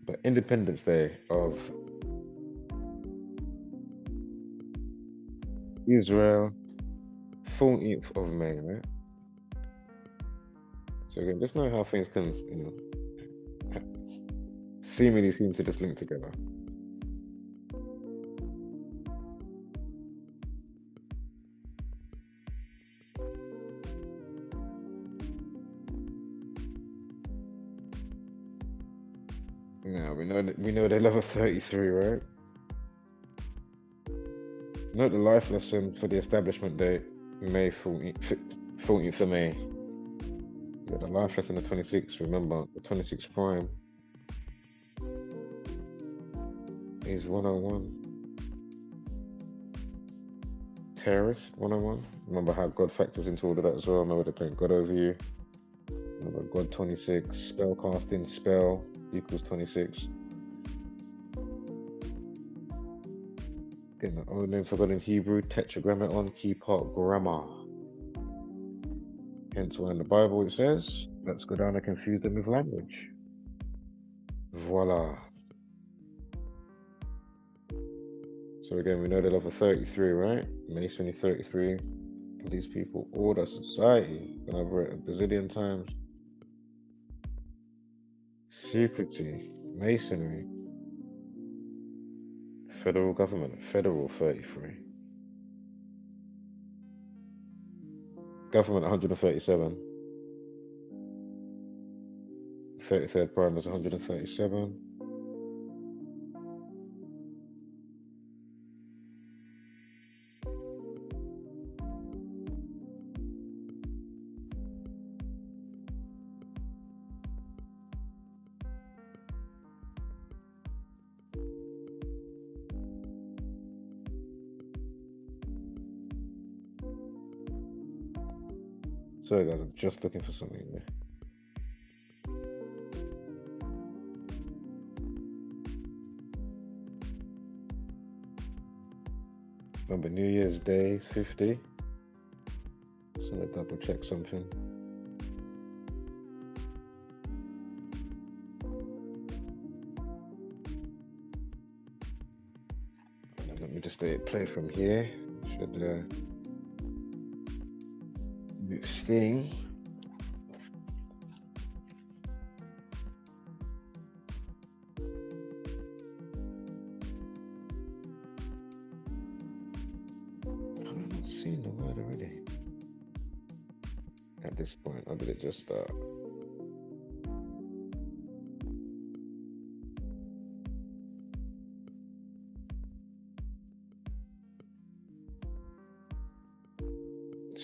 But Independence Day of Israel, 14th of May, right? So again, just know how things can, seemingly seem to just link together. Now we know they love a 33, right? Note the life lesson for the establishment date, May 14th of May. Yeah, the life lesson of 26. Remember, the 26 prime is 101. Terrorist 101. Remember how God factors into all of that as well. Remember they playing God over you. Remember God 26. Spell casting, spell equals 26. Getting the old name for God in Hebrew, tetragrammaton, key part grammar. Hence why in the Bible it says, let's go down and confuse them with language. Voila. So again, we know they love a 33, right? Masonry 33. These people order society. Gone over it a bazillion times. Secrecy, Masonry, federal government, federal 33. Government 137. 33rd prime is 137. Sorry guys, I'm just looking for something there. Remember New Year's Day is 50. So let's double check something. Let me just play from here. Should sting. I'm not seeing the word already. At this point, or did it just start?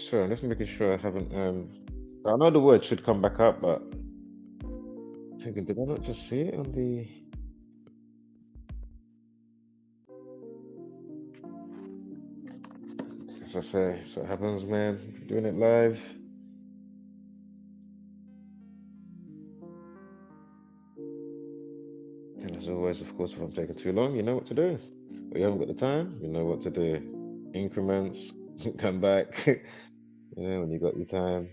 Sure, I'm just making sure I haven't. I know the word should come back up, but I'm thinking, did I not just see it on the? As I say, so it happens, man. Doing it live. And as always, of course, if I'm taking too long, you know what to do. But you haven't got the time, you know what to do. Increments, come back. When you got your time.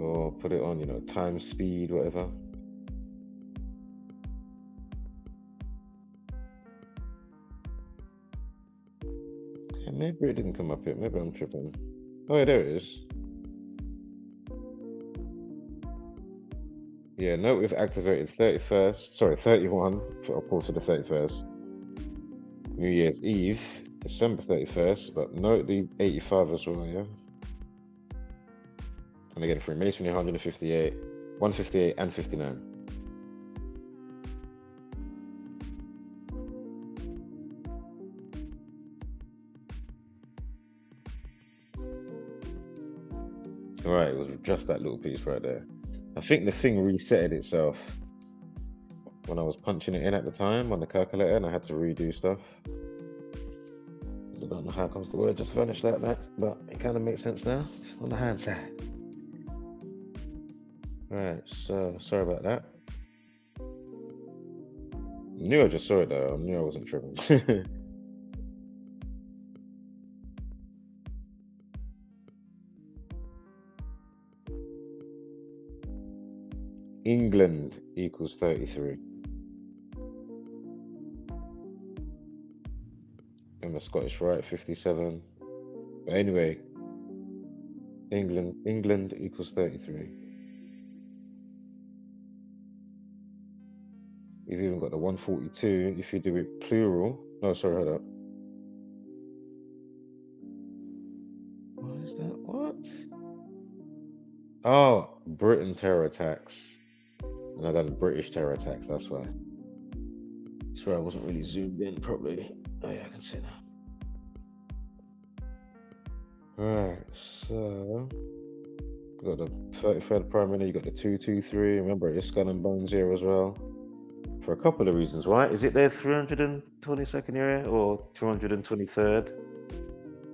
Or put it on, time, speed, whatever. Yeah, maybe it didn't come up yet. Maybe I'm tripping. Oh, yeah, there it is. Yeah, note we've activated 31, I'll pause to the 31st. New Year's Eve, December 31st, but note the 85 as well, yeah? And again, Freemasonry 158 and 59. Right, it was just that little piece right there. I think the thing resetted itself when I was punching it in at the time on the calculator, and I had to redo stuff. I don't know how comes the word just vanished like that, but it kind of makes sense now on the hand side. Right, so sorry about that. Knew I just saw it though. I knew I wasn't tripping. England equals 33. And the Scottish Rite 57. But anyway, England equals 33. You've even got the 142 if you do it plural. No, sorry, hold up. What is that? What? Oh, Britain terror attacks. And I done British terror attacks, that's why. Sorry, I wasn't really zoomed in properly. Oh yeah, I can see now. Right, so you got the 33rd Prime Minister, you got the 223. Remember, it's Skull and Bones here as well. For a couple of reasons, right? Is it their 322nd year or 223rd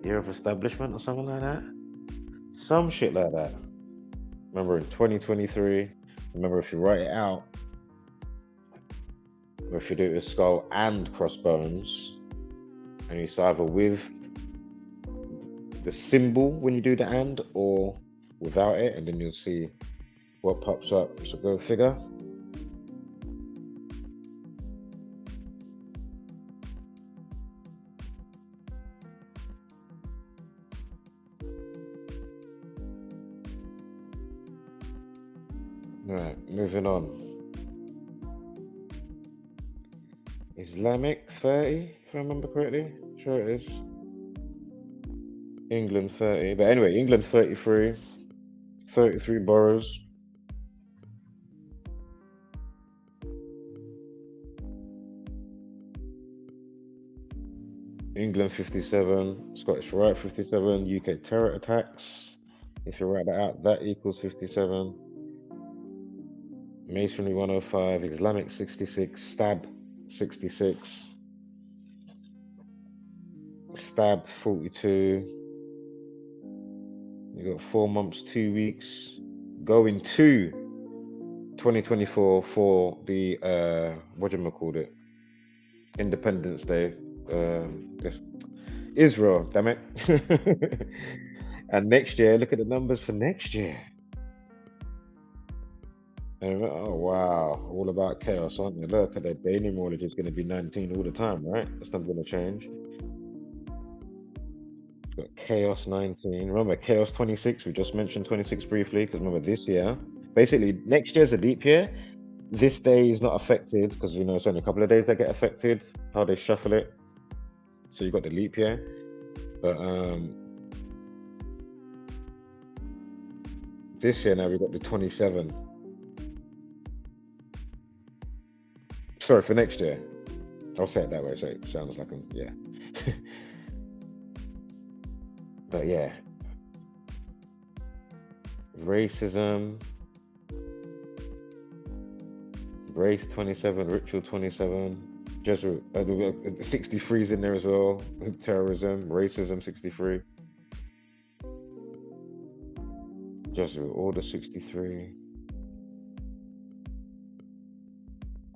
year of establishment or something like that? Some shit like that. Remember in 2023, remember if you write it out, or if you do it with skull and crossbones, and it's either with the symbol when you do the and or without it, and then you'll see what pops up. So go figure. Right, moving on. Islamic 30, if I remember correctly. Sure it is. England 30. But anyway, England 33. 33 boroughs. England 57. Scottish Rite 57. UK terror attacks. If you write that out, that equals 57. Masonry 105. Islamic 66. Stab 66. Stab 42. You got 4 months, 2 weeks. Going to 2024 for the whatchamacallit, Independence Day. Israel, damn it. And next year, look at the numbers for next year. Oh wow, all about chaos, aren't they? Look at that daily mortgage is going to be 19 all the time, right? That's not going to change. Got chaos 19. Remember chaos 26? We just mentioned 26 briefly because remember this year, basically next year's a leap year. This day is not affected because you know it's only a couple of days that get affected. How they shuffle it. So you got the leap year, but this year now we got the 27. Sorry, for next year. I'll say it that way so it sounds like I'm, yeah. But yeah. Racism. Race 27, ritual 27. Jesuit, 63's in there as well. Terrorism, racism 63. Jesuit order 63.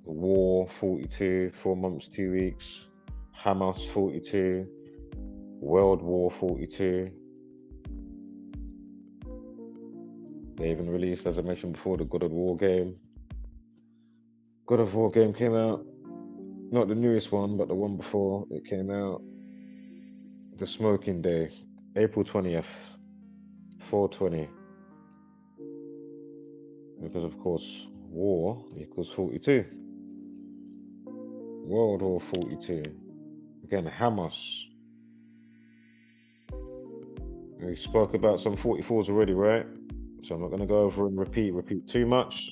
War 42, 4 months, 2 weeks. Hamas 42. World War 42. They even released, as I mentioned before, the God of War game. God of War game came out. Not the newest one, but the one before it came out. The Smoking Day, April 20th, 420. Because of course, war equals 42. World War 42. Again, Hamas. We spoke about some 44s already, right? So I'm not going to go over and repeat too much.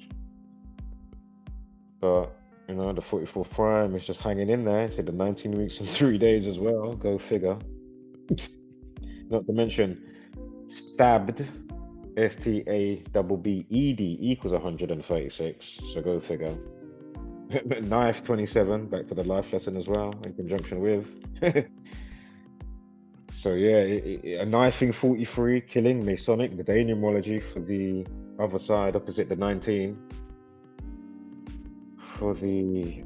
But, you know, the 44th Prime is just hanging in there. It's the 19 weeks and 3 days as well. Go figure. Not to mention, stabbed, STABBED equals 136. So go figure. Knife 27, back to the life lesson as well, in conjunction with. So yeah, a knifing 43, killing Masonic, the day numerology for the other side, opposite the 19. For the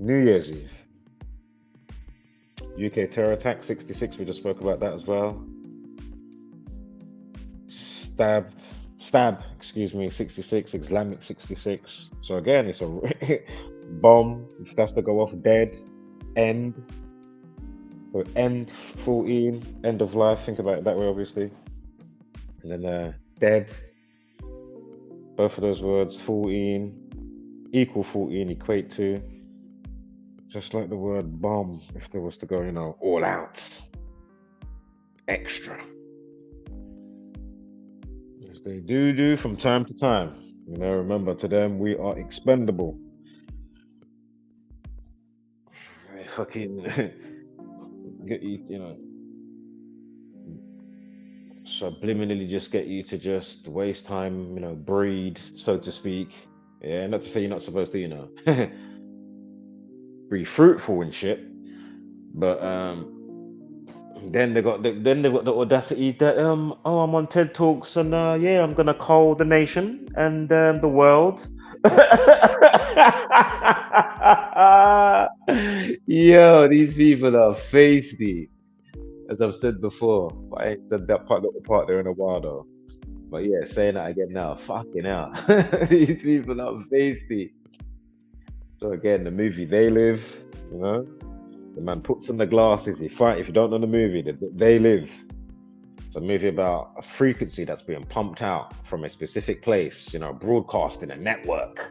New Year's Eve. UK terror attack 66, we just spoke about that as well. Stab, 66, Islamic 66. So again, it's a bomb, it starts to go off dead, end. So end 14, end of life, think about it that way obviously. And then dead, both of those words, 14, equal 14, equate to, just like the word bomb, if there was to go, you know, all out, extra. As they do from time to time. You know, remember, to them, we are expendable. They fucking get you, you know, subliminally just get you to just waste time, you know, breed, so to speak. Yeah, not to say you're not supposed to, you know, be fruitful and shit, but then they've got the audacity that oh, I'm on TED Talks and yeah, I'm gonna call the nation and the world. Yo, these people are feisty, as I've said before. But I ain't said that little part there in a while though. But yeah, saying that again now, fucking hell. These people are feisty. So again, the movie They Live, you know, the man puts on the glasses, he fight. If you don't know the movie, They Live. It's a movie about a frequency that's being pumped out from a specific place, you know, broadcasting a network.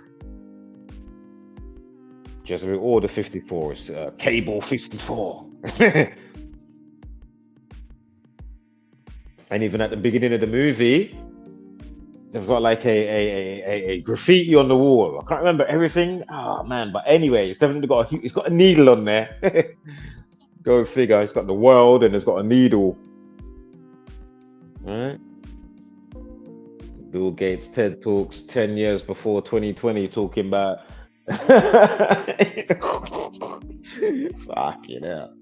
Jesuit Order 54 is Cable 54. And even at the beginning of the movie, they've got like a graffiti on the wall. I can't remember everything. Oh man, but anyway, it's definitely it's got a needle on there. Go figure. It's got the world and it's got a needle. All right. Bill Gates TED Talks 10 years before 2020 talking about fucking hell.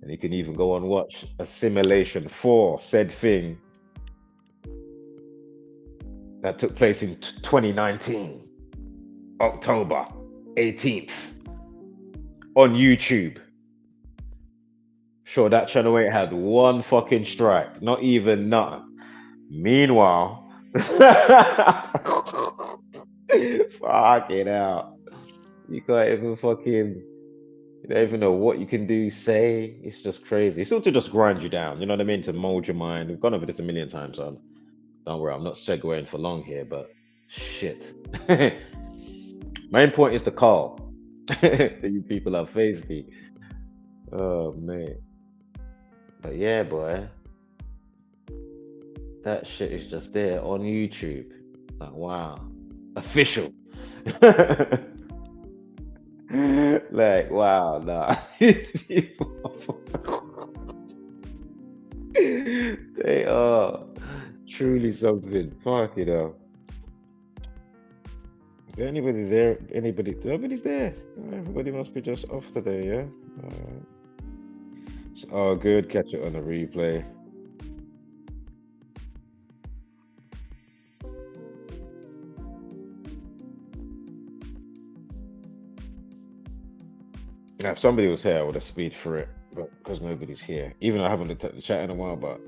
And you can even go and watch Assimilation 4, said thing that took place in 2019, October 18th, on YouTube. Sure, that channel ain't had one fucking strike, not even none. Meanwhile, fucking hell, you can't even fucking, you don't even know what you can do, say. It's just crazy. It's all to just grind you down, you know what I mean? To mold your mind. We've gone over this a million times, so don't worry, I'm not segueing for long here, but shit. Main point is the call that you people are feisty. Oh man. But yeah, boy. That shit is just there on YouTube. Like, wow. Official. Like, wow, nah. These people, they are truly something. Fuck it up. Is there anybody there? Nobody's there. Everybody must be just off today, yeah? It's all good. Catch it on the replay. Now, if somebody was here, I would have speed for it, but because nobody's here. Even though I haven't looked at the chat in a while, but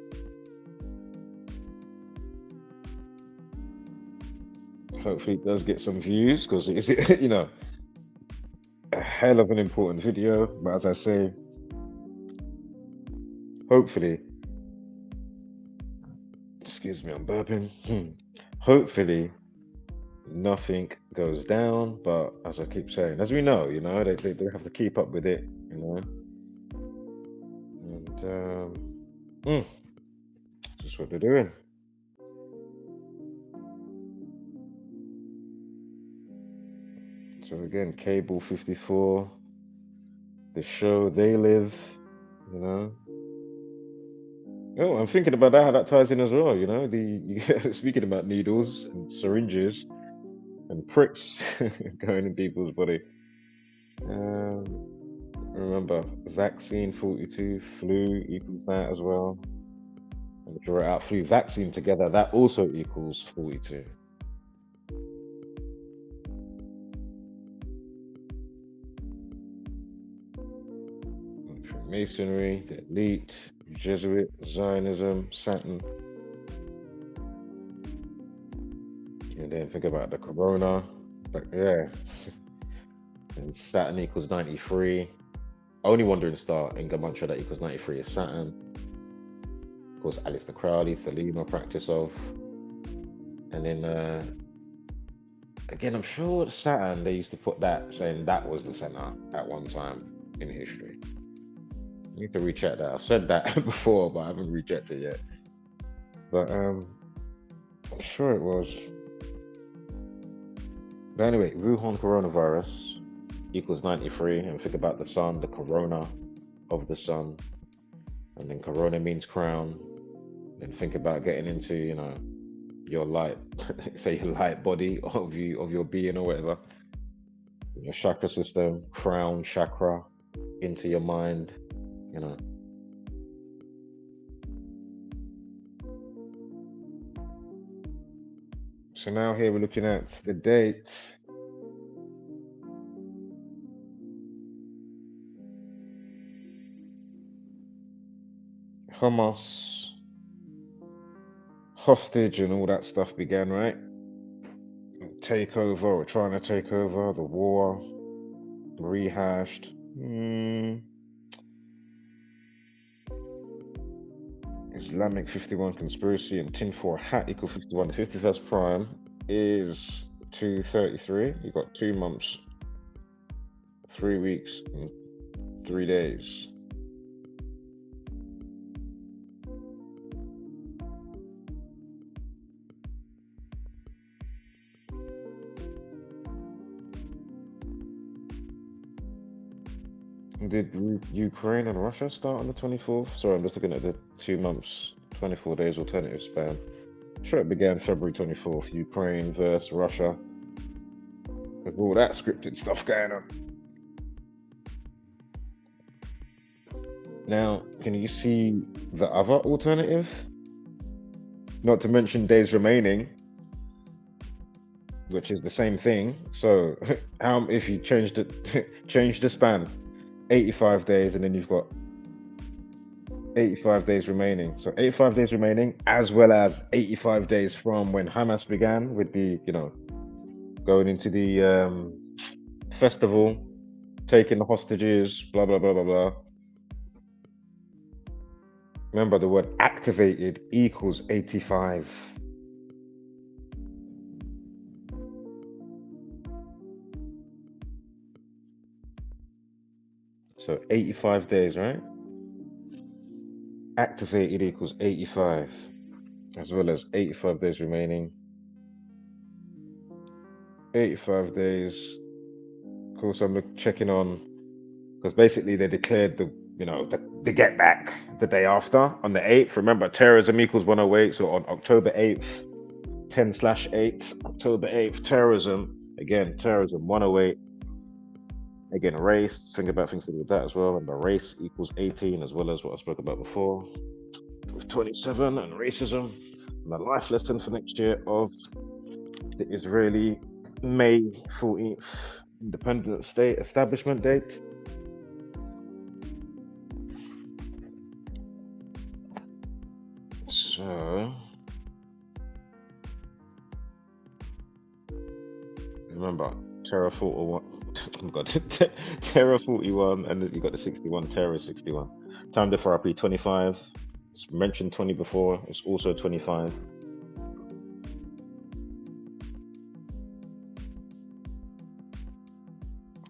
hopefully it does get some views, because it's, you know, a hell of an important video. But as I say, hopefully, excuse me, I'm burping. Hopefully, nothing goes down. But as I keep saying, as we know, you know, they have to keep up with it, you know. And just what they're doing. So again, Cable 54, the show They Live, you know. Oh, I'm thinking about that, how that ties in as well, you know. Speaking about needles and syringes and pricks going in people's body. Remember, vaccine 42, flu equals that as well. And draw it out, flu vaccine together, that also equals 42. Masonry, the elite, Jesuit, Zionism, Saturn. And then think about the corona. But yeah. And Saturn equals 93. Only wandering star in Gamantra that equals 93 is Saturn. Of course, Aleister Crowley, Thelema, practice of. And then again, I'm sure Saturn, they used to put that, saying that was the center at one time in history. I need to recheck that. I've said that before, but I haven't rechecked it yet. But Sure it was. But anyway, Wuhan coronavirus equals 93, and think about the sun, the corona of the sun, and then corona means crown. Then think about getting into, your light, say your light body of your being or whatever. Your chakra system, crown chakra, into your mind, you know. So now here we're looking at the dates. Hamas hostage and all that stuff began, right? Takeover, or trying to take over, the war, rehashed. Islamic 51 conspiracy and tinfoil hat equal 51. The 51st prime is 233. You got 2 months, 3 weeks, and 3 days. Did Ukraine and Russia start on the 24th? Sorry, I'm just looking at the 2 months, 24 days alternative span. Sure, it began February 24th. Ukraine versus Russia. With all that scripted stuff going on. Now, can you see the other alternative? Not to mention days remaining, which is the same thing. So, how if you change the span, 85 days, and then you've got 85 days remaining. So 85 days remaining, as well as 85 days from when Hamas began with the, going into the festival, taking the hostages, blah, blah, blah, blah, blah. Remember, the word activated equals 85. So 85 days, right? Activated equals 85, as well as 85 days remaining. 85 days. Of course, I'm checking on, because basically they declared the get back the day after on the 8th. Remember, terrorism equals 108. So on October 8th, 10/8, October 8th, terrorism, 108. Again, race, think about things to do with that as well. Remember, race equals 18, as well as what I spoke about before with 27 and racism. And the life lesson for next year of the Israeli May 14th independent state establishment date. So, remember, Terra 41. Oh God, Terra 41, and you got the 61, Terra 61. Time to therapy 25. It's mentioned 20 before, it's also 25.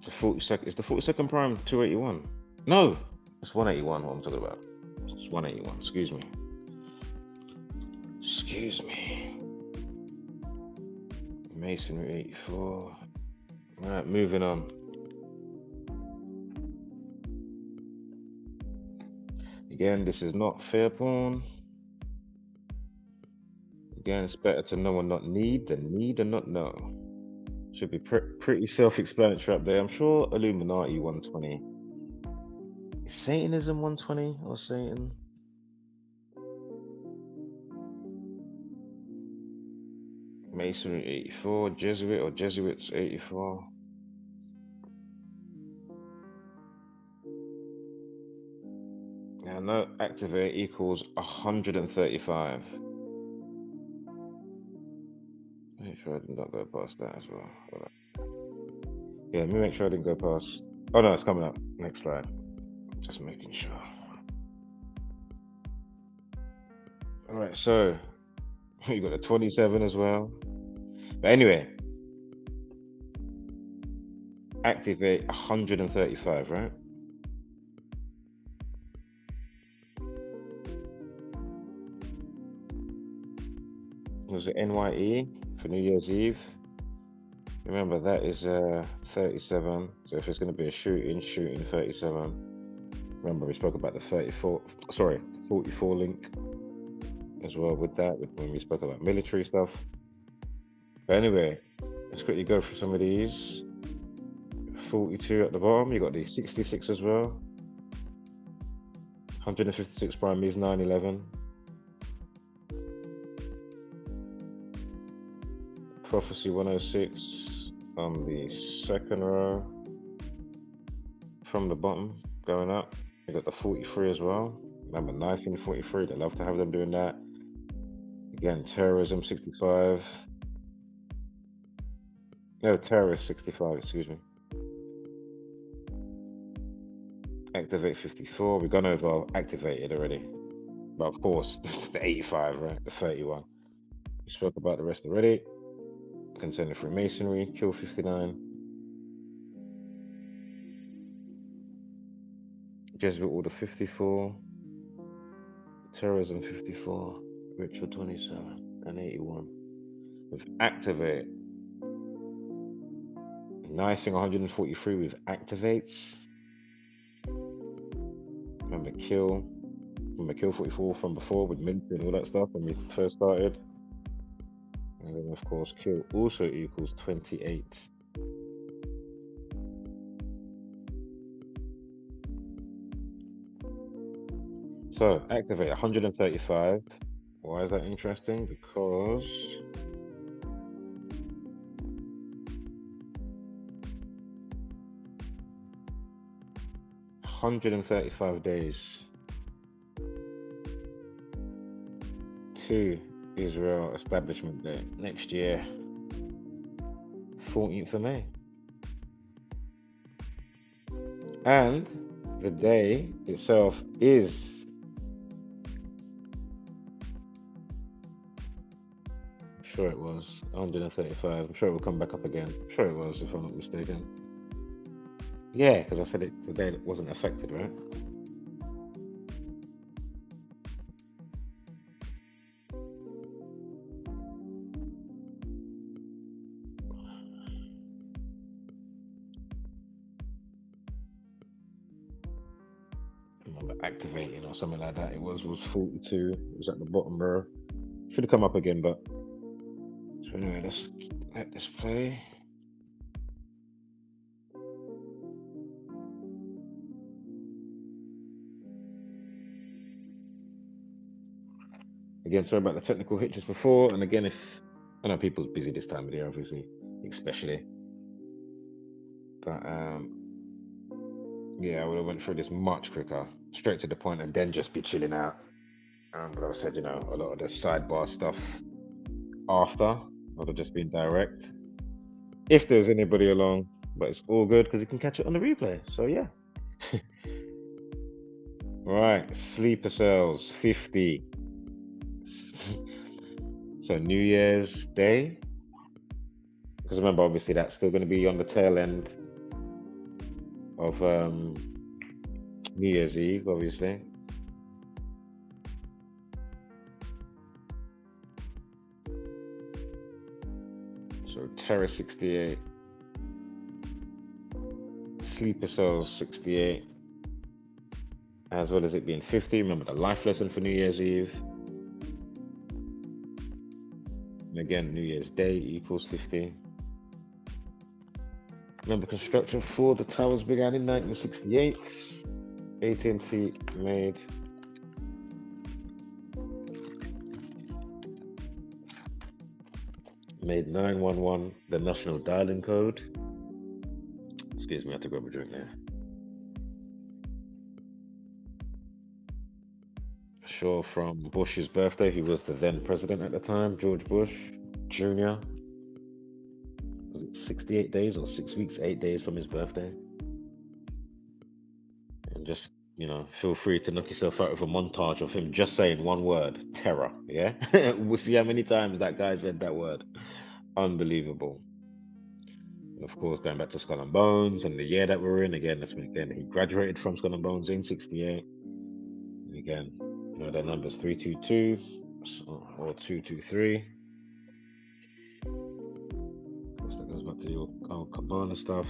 The 42nd, is the 42nd prime 281? No, it's 181 what I'm talking about. It's 181, excuse me. Masonry 84. Right, moving on. Again, this is not fair porn. Again, it's better to know and not need than need and not know. Should be pretty self-explanatory up there. I'm sure Illuminati 120. Is Satanism 120 or Satan? Masonry 84, Jesuit or Jesuits 84. Now, no, activate equals 135. Make sure I did not go past that as well. Yeah, let me make sure I didn't go past. Oh no, it's coming up. Next slide. Just making sure. All right, so you got a 27 as well. But anyway, activate 135, right? Was it NYE for New Year's Eve? Remember, that is 37. So if it's going to be a shooting 37. Remember, we spoke about the 44 link as well with that, when we spoke about military stuff. But anyway, let's quickly go through some of these. 42 at the bottom, you got the 66 as well. 156 prime is 9/11. Prophecy 106 on the second row. From the bottom going up, you got the 43 as well. Remember, knife in 43, they love to have them doing that. Again, terrorism 65. No, terrorist 65, excuse me. Activate 54. We've gone over activated already. But of course, the 85, right? The 31. We spoke about the rest already. Concerning Freemasonry, kill 59. Jesuit order 54. Terrorism 54. Ritual 27 and 81. With activate. Knifing 143 with activates. Remember kill 44 from before with mint and all that stuff when we first started. And then of course kill also equals 28. So activate 135. Why is that interesting? Because 135 days to Israel Establishment Day next year, 14th of May. And the day itself is sure it was 135. I'm sure it will come back up again. I'm sure it was, if I'm not mistaken. Yeah, because I said it's the day that wasn't affected, right? Remember activating or something like that. It was 42. It was at the bottom row. Should have come up again, but so anyway, let's let this play. Again, sorry about the technical hitches before. And again, if I know people's busy this time of the year, obviously, especially. But yeah, I would have went through this much quicker, straight to the point, and then just be chilling out. But I said, a lot of the sidebar stuff after would have just been direct. If there's anybody along, but it's all good because you can catch it on the replay. So yeah. Right, sleeper cells 50. So New Year's Day, because remember, obviously that's still going to be on the tail end of New Year's Eve, obviously. So Terror 68, Sleeper Cells 68, as well as it being 50. Remember the life lesson for New Year's Eve. And again, New Year's Day equals 50. Remember, construction for the towers began in 1968. AT&T made made 911 the national dialing code. Excuse me, I have to grab a drink there. Sure, from Bush's birthday, he was the then president at the time, George Bush Jr. Was it 68 days or 6 weeks, 8 days from his birthday? And just, feel free to knock yourself out with a montage of him just saying one word, terror, yeah? We'll see how many times that guy said that word. Unbelievable. And of course, going back to Skull and Bones and the year that we're in, again, that's when he graduated from Skull and Bones in 68. And again, the numbers 322 or 223. the Cabana stuff.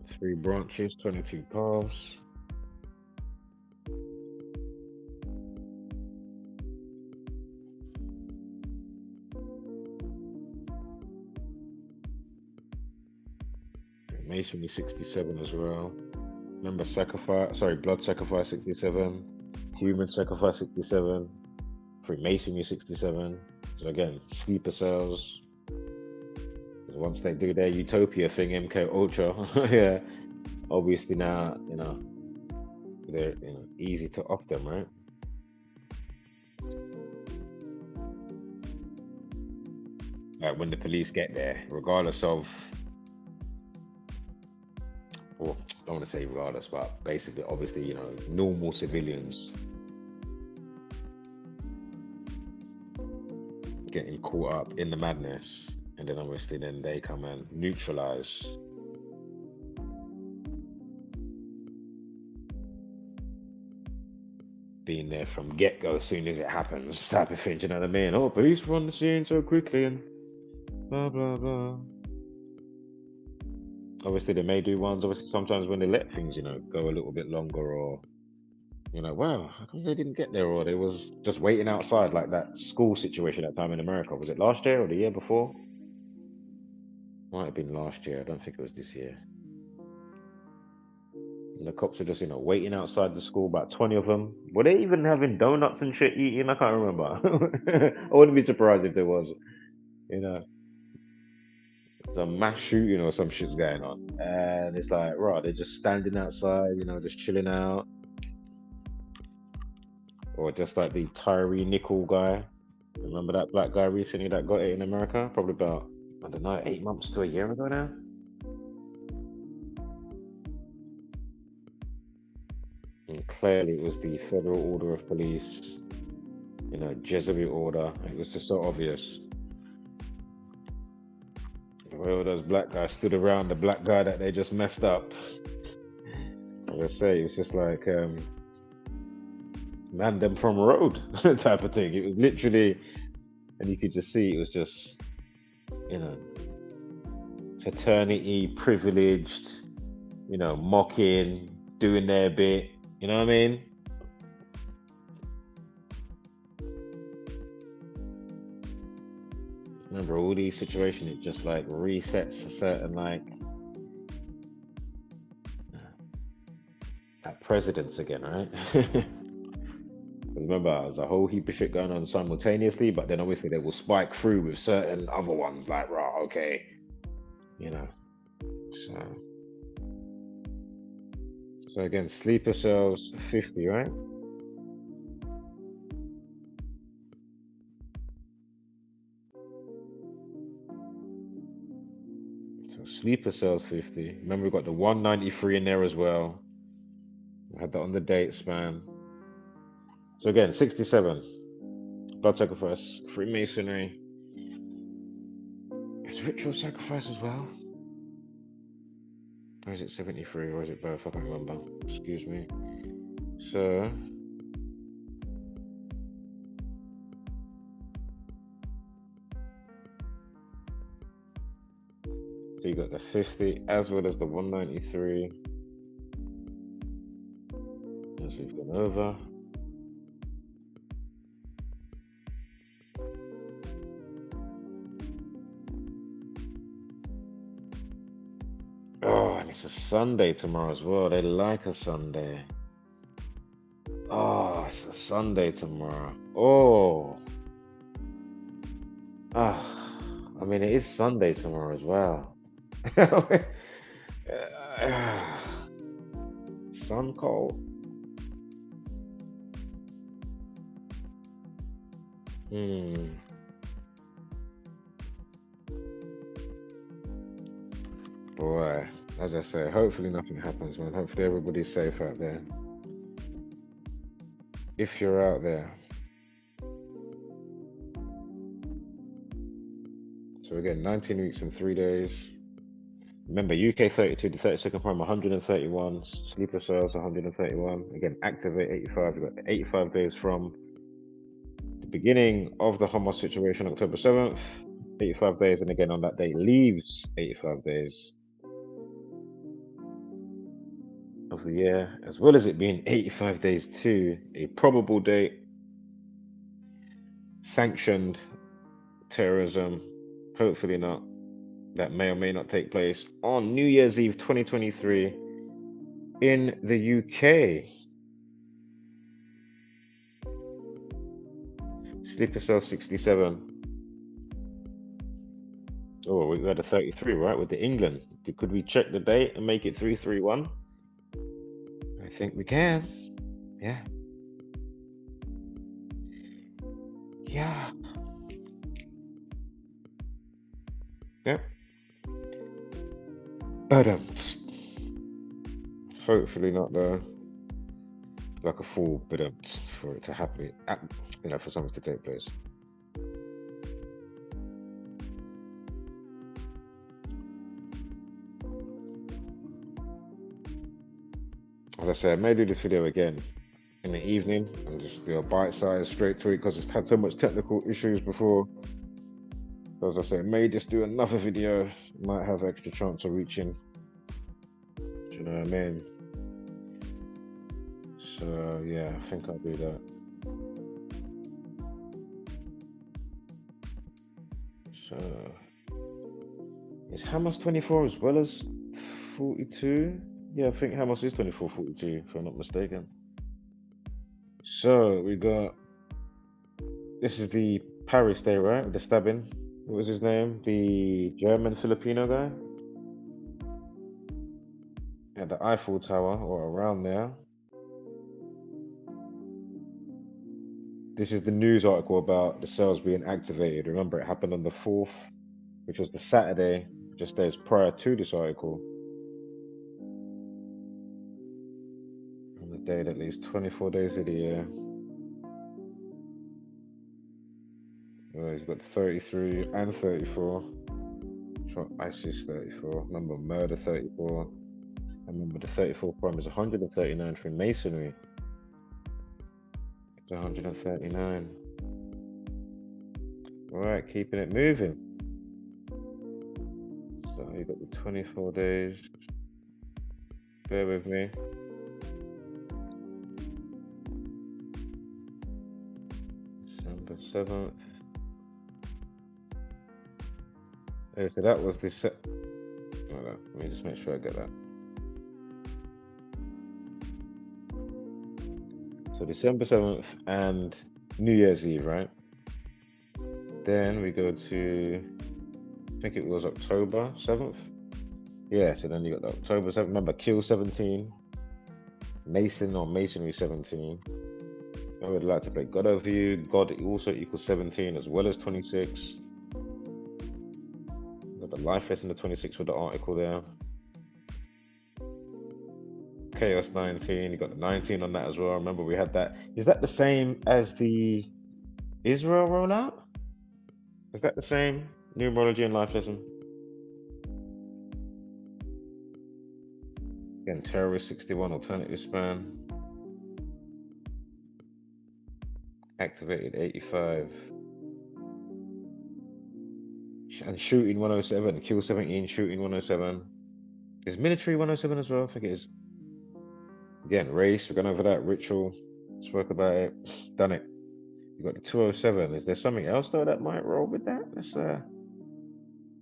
3 branches, 22 paths. Masonry 67 as well. Remember blood sacrifice 67, human sacrifice 67, Freemasonry 67. So again, sleeper cells. Once they do their utopia thing, MK Ultra, yeah, obviously now, they're easy to off them, right? Like when the police get there, regardless of, well, I don't want to say regardless, but basically, obviously, normal civilians getting caught up in the madness, and then obviously then they come and neutralize being there from get-go as soon as it happens, type of thing, you know what I mean? Oh, police were on the scene so quickly and blah blah blah. Obviously they may do ones, obviously sometimes when they let things, go a little bit longer, or wow, how come they didn't get there, or they was just waiting outside, like that school situation that time in America. Was it last year or the year before? Might have been last year. I don't think it was this year. And the cops are just, waiting outside the school, about 20 of them. Were they even having donuts and shit eating? I can't remember. I wouldn't be surprised if there was, some mass shooting or some shit's going on. And it's like, right, they're just standing outside, just chilling out. Or just like the Tyree Nickel guy. Remember that black guy recently that got it in America? Probably about, I don't know, 8 months to a year ago now. And clearly it was the Federal Order of Police, Jesuit order. It was just so obvious. The way all those black guys stood around the black guy that they just messed up. As I say, it was just like, man them from a road type of thing. It was literally, and you could just see it was just, fraternity, privileged, mocking, doing their bit, you know what I mean? Remember all these situations, it just like resets a certain like that precedence again, right? Remember, there's a whole heap of shit going on simultaneously, but then obviously they will spike through with certain other ones, like, right, okay, So again, sleeper cells 50, right? So sleeper cells 50. Remember, we got the 193 in there as well. We had that on the date span. So again, 67. Blood sacrifice, Freemasonry. Is ritual sacrifice as well? Or is it 73, or is it both? I can't remember. Excuse me. So you got the 50 as well as the 193. As we've gone over. Oh, and it's a Sunday tomorrow as well. They like a Sunday. Oh, it's a Sunday tomorrow. Oh. I mean, it is Sunday tomorrow as well. Sun cold. Boy, as I say, hopefully nothing happens, man. Hopefully everybody's safe out there. If you're out there. So again, 19 weeks and 3 days. Remember, UK 32, the 32nd prime 131, sleeper cells 131. Again, activate 85. You've got 85 days from the beginning of the Hamas situation, October 7th. 85 days, and again on that day leaves 85 days of the year, as well as it being 85 days to a probable date. Sanctioned terrorism, hopefully not, that may or may not take place on New Year's Eve 2023 in the UK. Sleeper Cell 67. Oh, we had a 33, right, with the England. Could we check the date and make it 331? I think we can. Yeah. Yeah. Yep. But hopefully not though. Like a full for it to happen, for something to take place. As I said, I may do this video again in the evening and just do a bite size straight to it because it's had so much technical issues before. So as I said, I may just do another video, might have extra chance of reaching. Do you know what I mean? So yeah, I think I'll do that. So is Hamas 24 as well as 42? Yeah, I think Hamas is 24, 42, if I'm not mistaken. So we got, this is the Paris day, right? The stabbing. What was his name? The German Filipino guy? At the Eiffel Tower or around there. This is the news article about the cells being activated. Remember, it happened on the 4th, which was the Saturday, just days prior to this article. On the day that leaves 24 days of the year. Well, he's got 33 and 34. Shot ISIS 34. Remember, murder 34. I remember the 34 crime is 139 for Masonry. 139. All right, keeping it moving. So you got the 24 days. Bear with me. December 7th. Okay, so that was the Hold on, let me just make sure I get that. So December 7th and New Year's Eve, right? Then we go to, I think it was October 7th. Yeah, so then you got the October 7th. Remember, Kill 17, Mason or Masonry 17. I would like to play God over you. God also equals 17 as well as 26. Got the life lesson of 26 with the article there. Chaos 19, you got the 19 on that as well. Remember, we had that. Is that the same as the Israel rollout? Is that the same numerology and life lesson? Again, terrorist 61, alternative span. Activated 85. And shooting 107, kill 17, shooting 107. Is military 107 as well? I think it is. Again, race, we're going over that. Ritual, spoke about it, done it. You got the 207. Is there something else though that might roll with that? Let's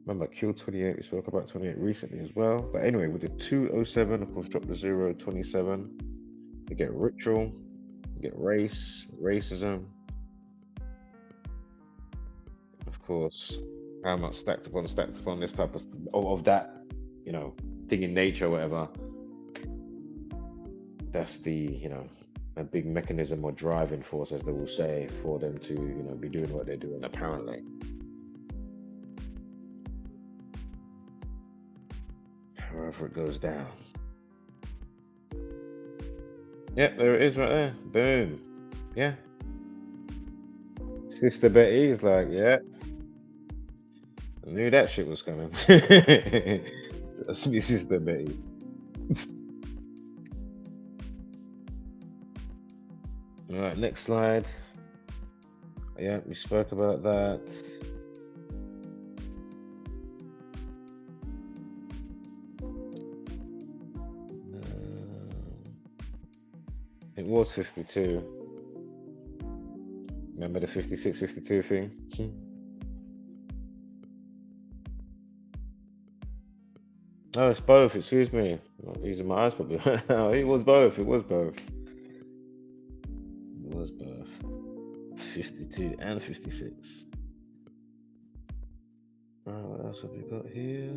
remember, Q 28, we spoke about 28 recently as well. But anyway, with the 207, of course, drop the 0, 27. You get ritual, you get race, racism. Of course, how much stacked upon this type of that, thing in nature, whatever. That's the, a big mechanism or driving force, as they will say, for them to, be doing what they're doing, apparently. However it goes down. Yep, there it is right there. Boom. Yeah. Sister Betty is like, yeah. I knew that shit was coming. That's me, Sister Betty. All right, next slide. Yeah, we spoke about that. was 52. Remember the 56, 52 thing? Oh, it's both. Excuse me. I'm not using my eyes properly. It was both. It was both. It was both. 52 and 56. Alright, what else have we got here?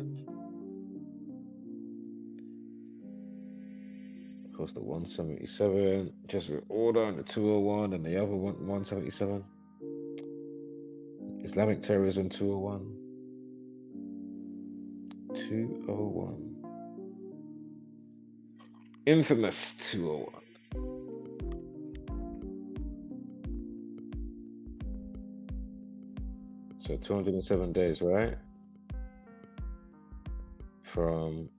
Of course, the 177, Jesuit order, and the 201, and the other one, 177. Islamic terrorism, 201. 201. Infamous 201. So 207 days, right? From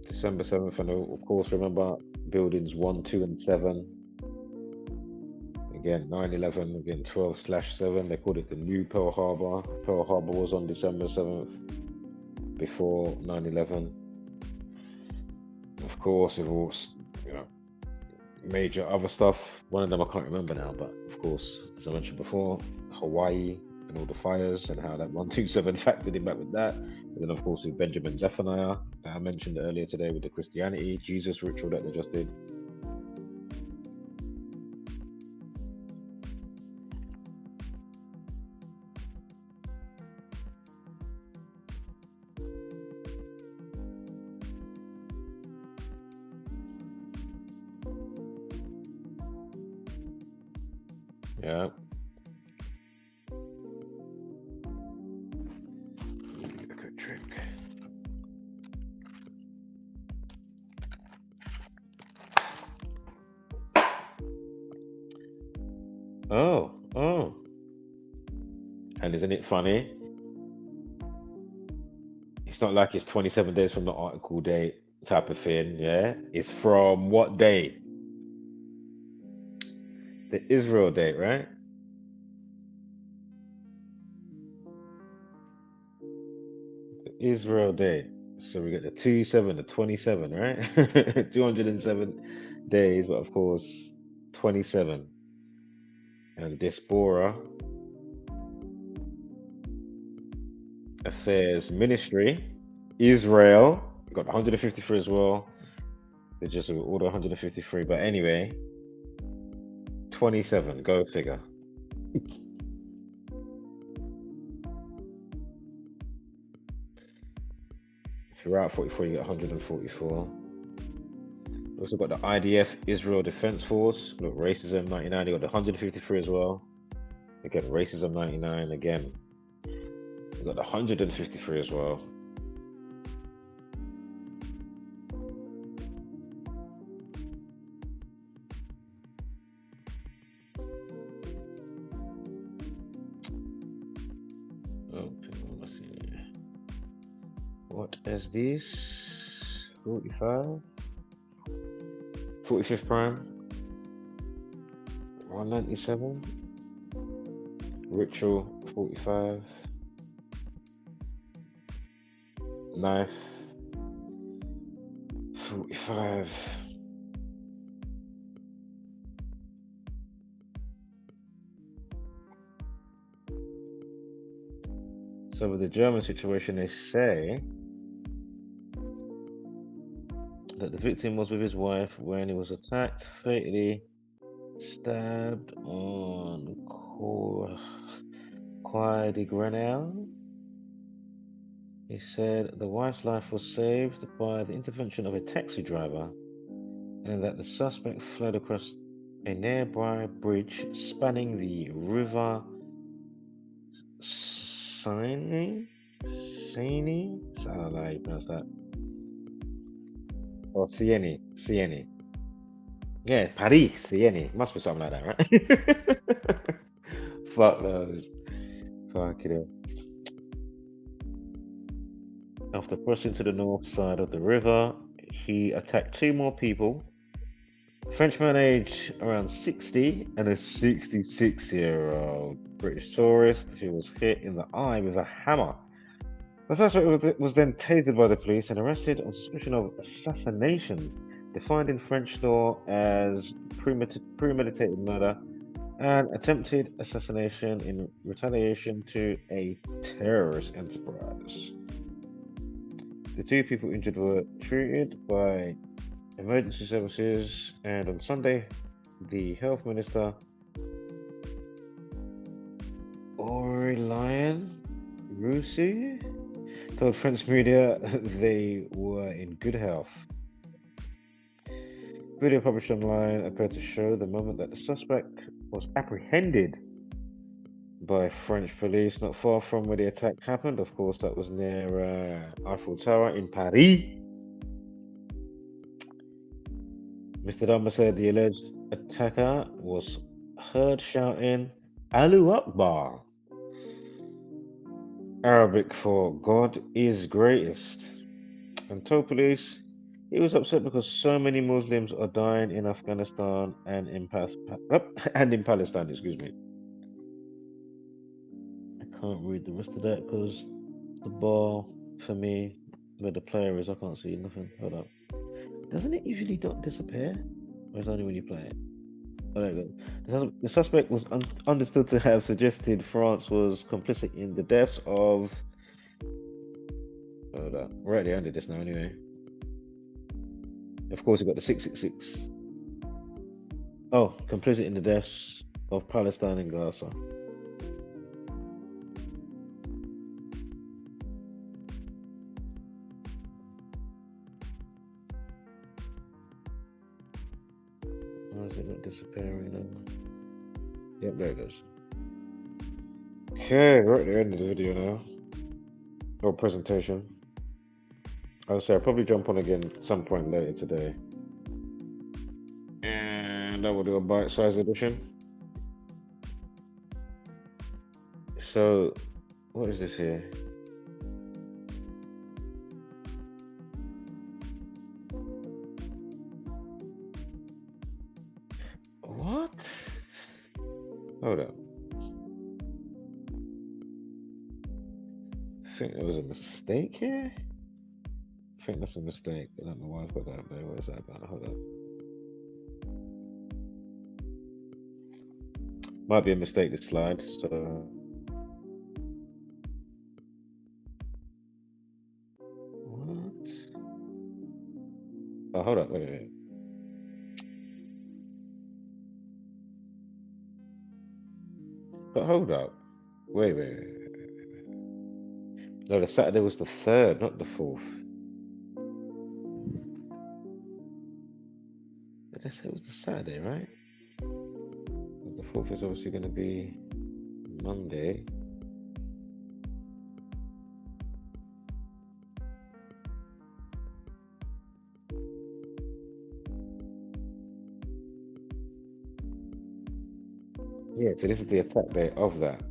December 7th, and of course, remember buildings 1, 2, and 7. Again, 9/11, again 12/7. They called it the new Pearl Harbor. Pearl Harbor was on December 7th, before 9/11. Of course, it was, major other stuff. One of them I can't remember now, but of course, as I mentioned before, Hawaii and all the fires and how that 127 factored in back with that. And then, of course, with Benjamin Zephaniah, that I mentioned earlier today with the Christianity, Jesus ritual that they just did. Yeah. A quick drink. Oh. And isn't it funny? It's not like it's 27 days from the article date type of thing, yeah? It's from what day? The Israel date, right? The Israel date. So we get the 2/7, the 27, right? 207 days, but of course, 27. And Diaspora Affairs Ministry, Israel, got 153 as well. They just order 153, but anyway, 27, go figure. If you're out 44, you get 144. Also got the IDF, Israel Defense Force. Look, racism 99. You got the 153 as well. Again, racism 99 again. You got the 153 as well. Oh, let's see. What is this? 45? 45th prime, 197, ritual 45, knife 45, so with the German situation, they say that the victim was with his wife when he was attacked, fatally stabbed on Quai de Grenelle. He said the wife's life was saved by the intervention of a taxi driver and that the suspect fled across a nearby bridge spanning the river Seine? I don't know how you pronounce that. Or Sieni. Yeah, Paris, Sieni. Must be something like that, right? Fuck those. Fuck it. After crossing to the north side of the river, he attacked two more people. A Frenchman aged around 60 and a 66-year-old British tourist who was hit in the eye with a hammer. The suspect was then tasered by the police and arrested on suspicion of assassination. defined in French law as premeditated murder and attempted assassination in retaliation to a terrorist enterprise. The two people injured were treated by emergency services, and on Sunday, the health minister, Aurélien Rousseau, told French media they were in good health. Video published online appeared to show the moment that the suspect was apprehended by French police not far from where the attack happened. Of course, that was near Eiffel Tower in Paris. Mr. Dama said the alleged attacker was heard shouting Allahu Akbar, Arabic for God is greatest, and told police he was upset because so many Muslims are dying in Afghanistan and in Palestine. Excuse me. I can't read the rest of that because the bar for me, where the player is, I can't see nothing. Hold up. Doesn't it usually not disappear? Or is it only when you play it? Oh, there you go. The suspect was understood to have suggested France was complicit in the deaths of. Hold up. We're at the end of this now, anyway. Of course, we got the 666. Oh, complicit in the deaths of Palestine and Gaza. Why is it not disappearing now? Yep, there it goes. Okay, we're at the end of the video now. Or presentation. I'll say I'll probably jump on again at some point later today. And I will do a bite-sized edition. So, what is this here? What? Hold up. I think there was a mistake here. I think that's a mistake. I don't know why I've got that there. What is that about? Hold up. Might be a mistake this slide, so. What? Oh, hold up, wait. But hold up. Wait. No, the Saturday was the 3rd, not the 4th. Did I say it was the Saturday, right? The 4th is obviously going to be Monday. Yeah, so this is the attack day of that.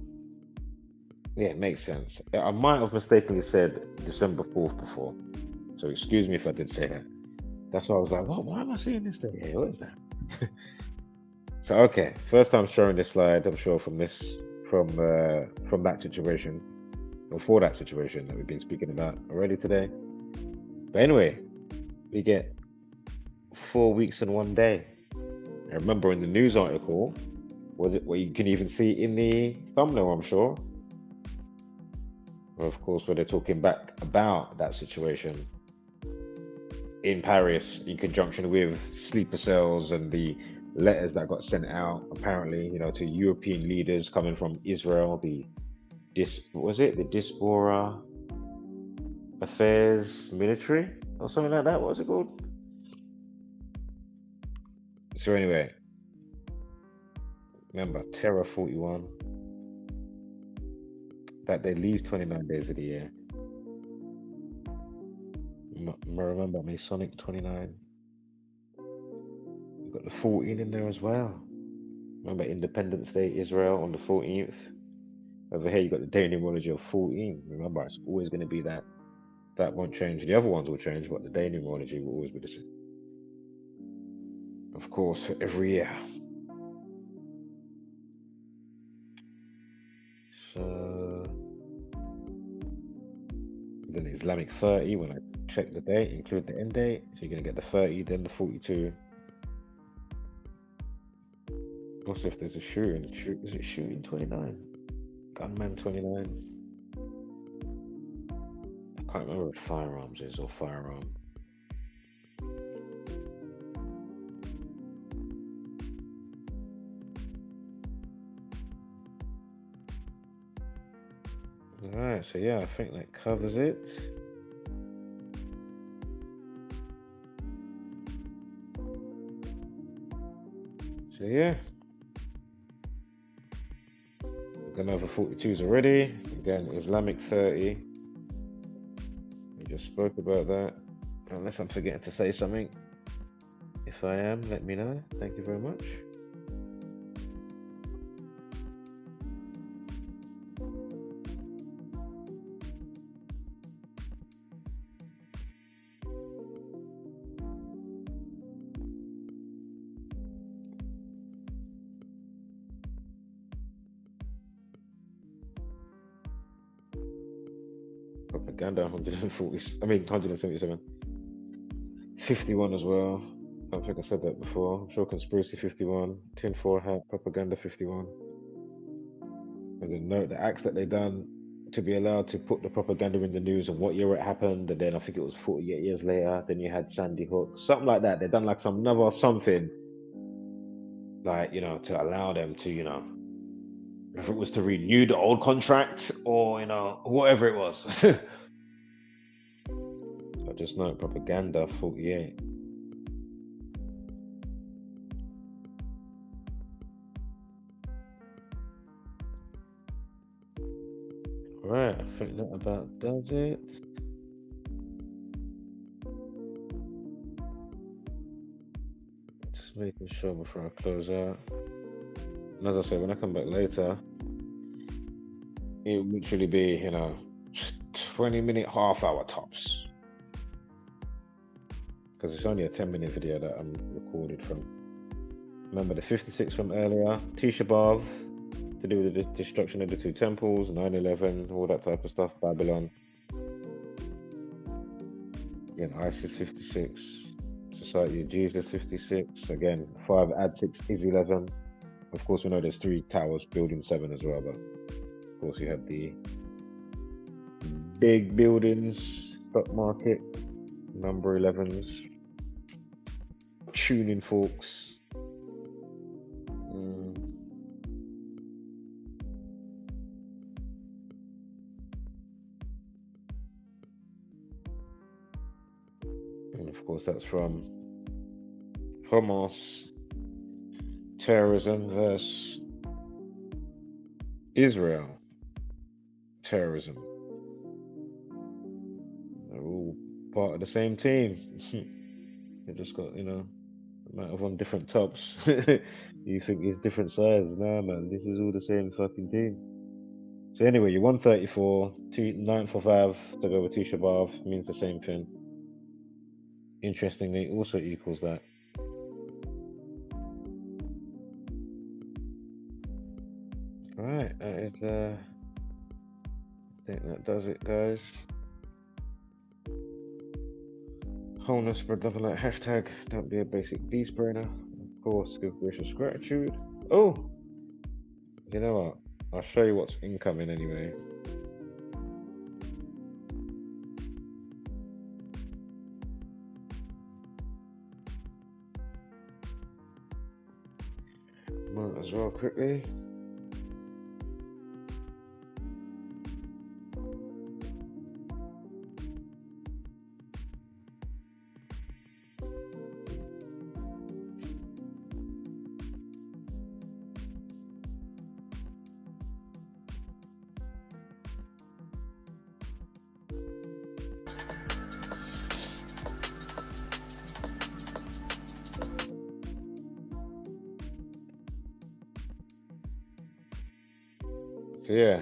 Yeah, it makes sense. I might have mistakenly said December 4th before. So excuse me if I did say that. That's why I was like, what? Why am I seeing this day here? What is that? So okay, first time showing this slide, I'm sure from that situation, or for that situation that we've been speaking about already today. But anyway, we get 4 weeks and 1 day. I remember in the news article, what you can even see in the thumbnail, I'm sure. Of course, where they're talking back about that situation in Paris in conjunction with sleeper cells and the letters that got sent out, apparently, to European leaders coming from Israel, the Diaspora Affairs Military or something like that. What was it called? So anyway, remember, Terror 41. That they leave 29 days of the year. Remember Masonic 29. You've got the 14 in there as well. Remember Independence Day, Israel on the 14th. Over here you got the day numerology of 14. Remember, it's always going to be that. That won't change. The other ones will change, but the day numerology will always be the same. Of course, for every year. So then Islamic 30, when check the date, include the end date. So you're gonna get the 30, then the 42. Also, if there's a shooting, is it shooting 29? Gunman 29? I can't remember what firearms is or firearm. Alright, so yeah, I think that covers it. So yeah. We're going over 42s already. Again, Islamic 30. We just spoke about that. Unless I'm forgetting to say something. If I am, let me know. Thank you very much. Propaganda 140, I mean 177. 51 as well. I don't think I said that before. I'm sure conspiracy 51, tinfoil hat, propaganda 51. And then note the acts that they done to be allowed to put the propaganda in the news and what year it happened. And then I think it was 48 years later. Then you had Sandy Hook, something like that. They done like some another something, like to allow them to if it was to renew the old contract or whatever it was. I just note propaganda 48. Right, I think that about does it. Just making sure before I close out. And as I said, when I come back later, it will literally be, 20-minute, half-hour tops. Because it's only a 10-minute video that I'm recorded from. Remember the 56 from earlier, Tisha B'Av, to do with the destruction of the two temples, 9/11, all that type of stuff, Babylon. Again, ISIS 56, Society of Jesus 56. Again, 5 add 6 is 11. Of course, we know there's 3 towers, building 7 as well, but of course you have the big buildings, stock market, number 11s, tuning forks. And of course that's from Hamas, terrorism versus Israel, terrorism. They're all part of the same team. They just got, might have on different tops. You think it's different sizes? Nah, man, this is all the same fucking team. So anyway, you're 134, 945 to go with Tisha B'Av means the same thing. Interestingly, also equals that. Alright, that is, I think that does it, guys. Wholeness spread love like hashtag, don't be a basic beast brainer. Of course, give gracious gratitude. Oh! You know what? I'll show you what's incoming anyway. Might as well quickly. So yeah,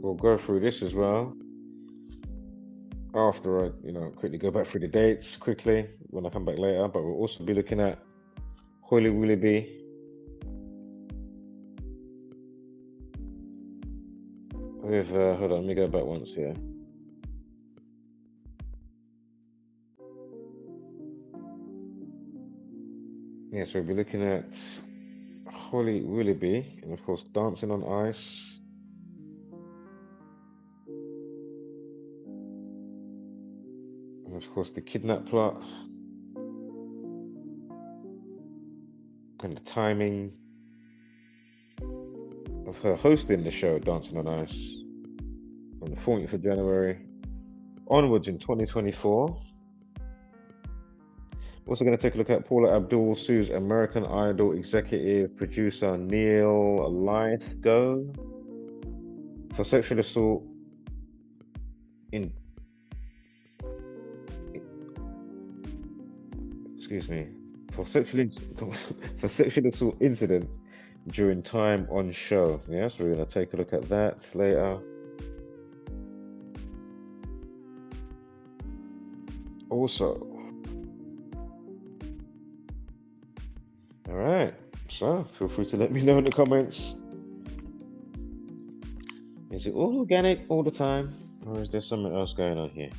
we'll go through this as well. After I, quickly go back through the dates quickly when I come back later, but we'll also be looking at Holy Willoughby with, hold on, let me go back once here. Yes, we'll be looking at Holly Willoughby and of course Dancing on Ice. And of course the kidnap plot and the timing of her hosting the show Dancing on Ice on the 14th of January onwards in 2024. We're also going to take a look at Paula Abdul sues American Idol executive producer Neil Lithgow for sexual assault for sexual assault incident during time on show. Yes, we're going to take a look at that later. Also, all right, so feel free to let me know in the comments. Is it all organic all the time, or is there something else going on here?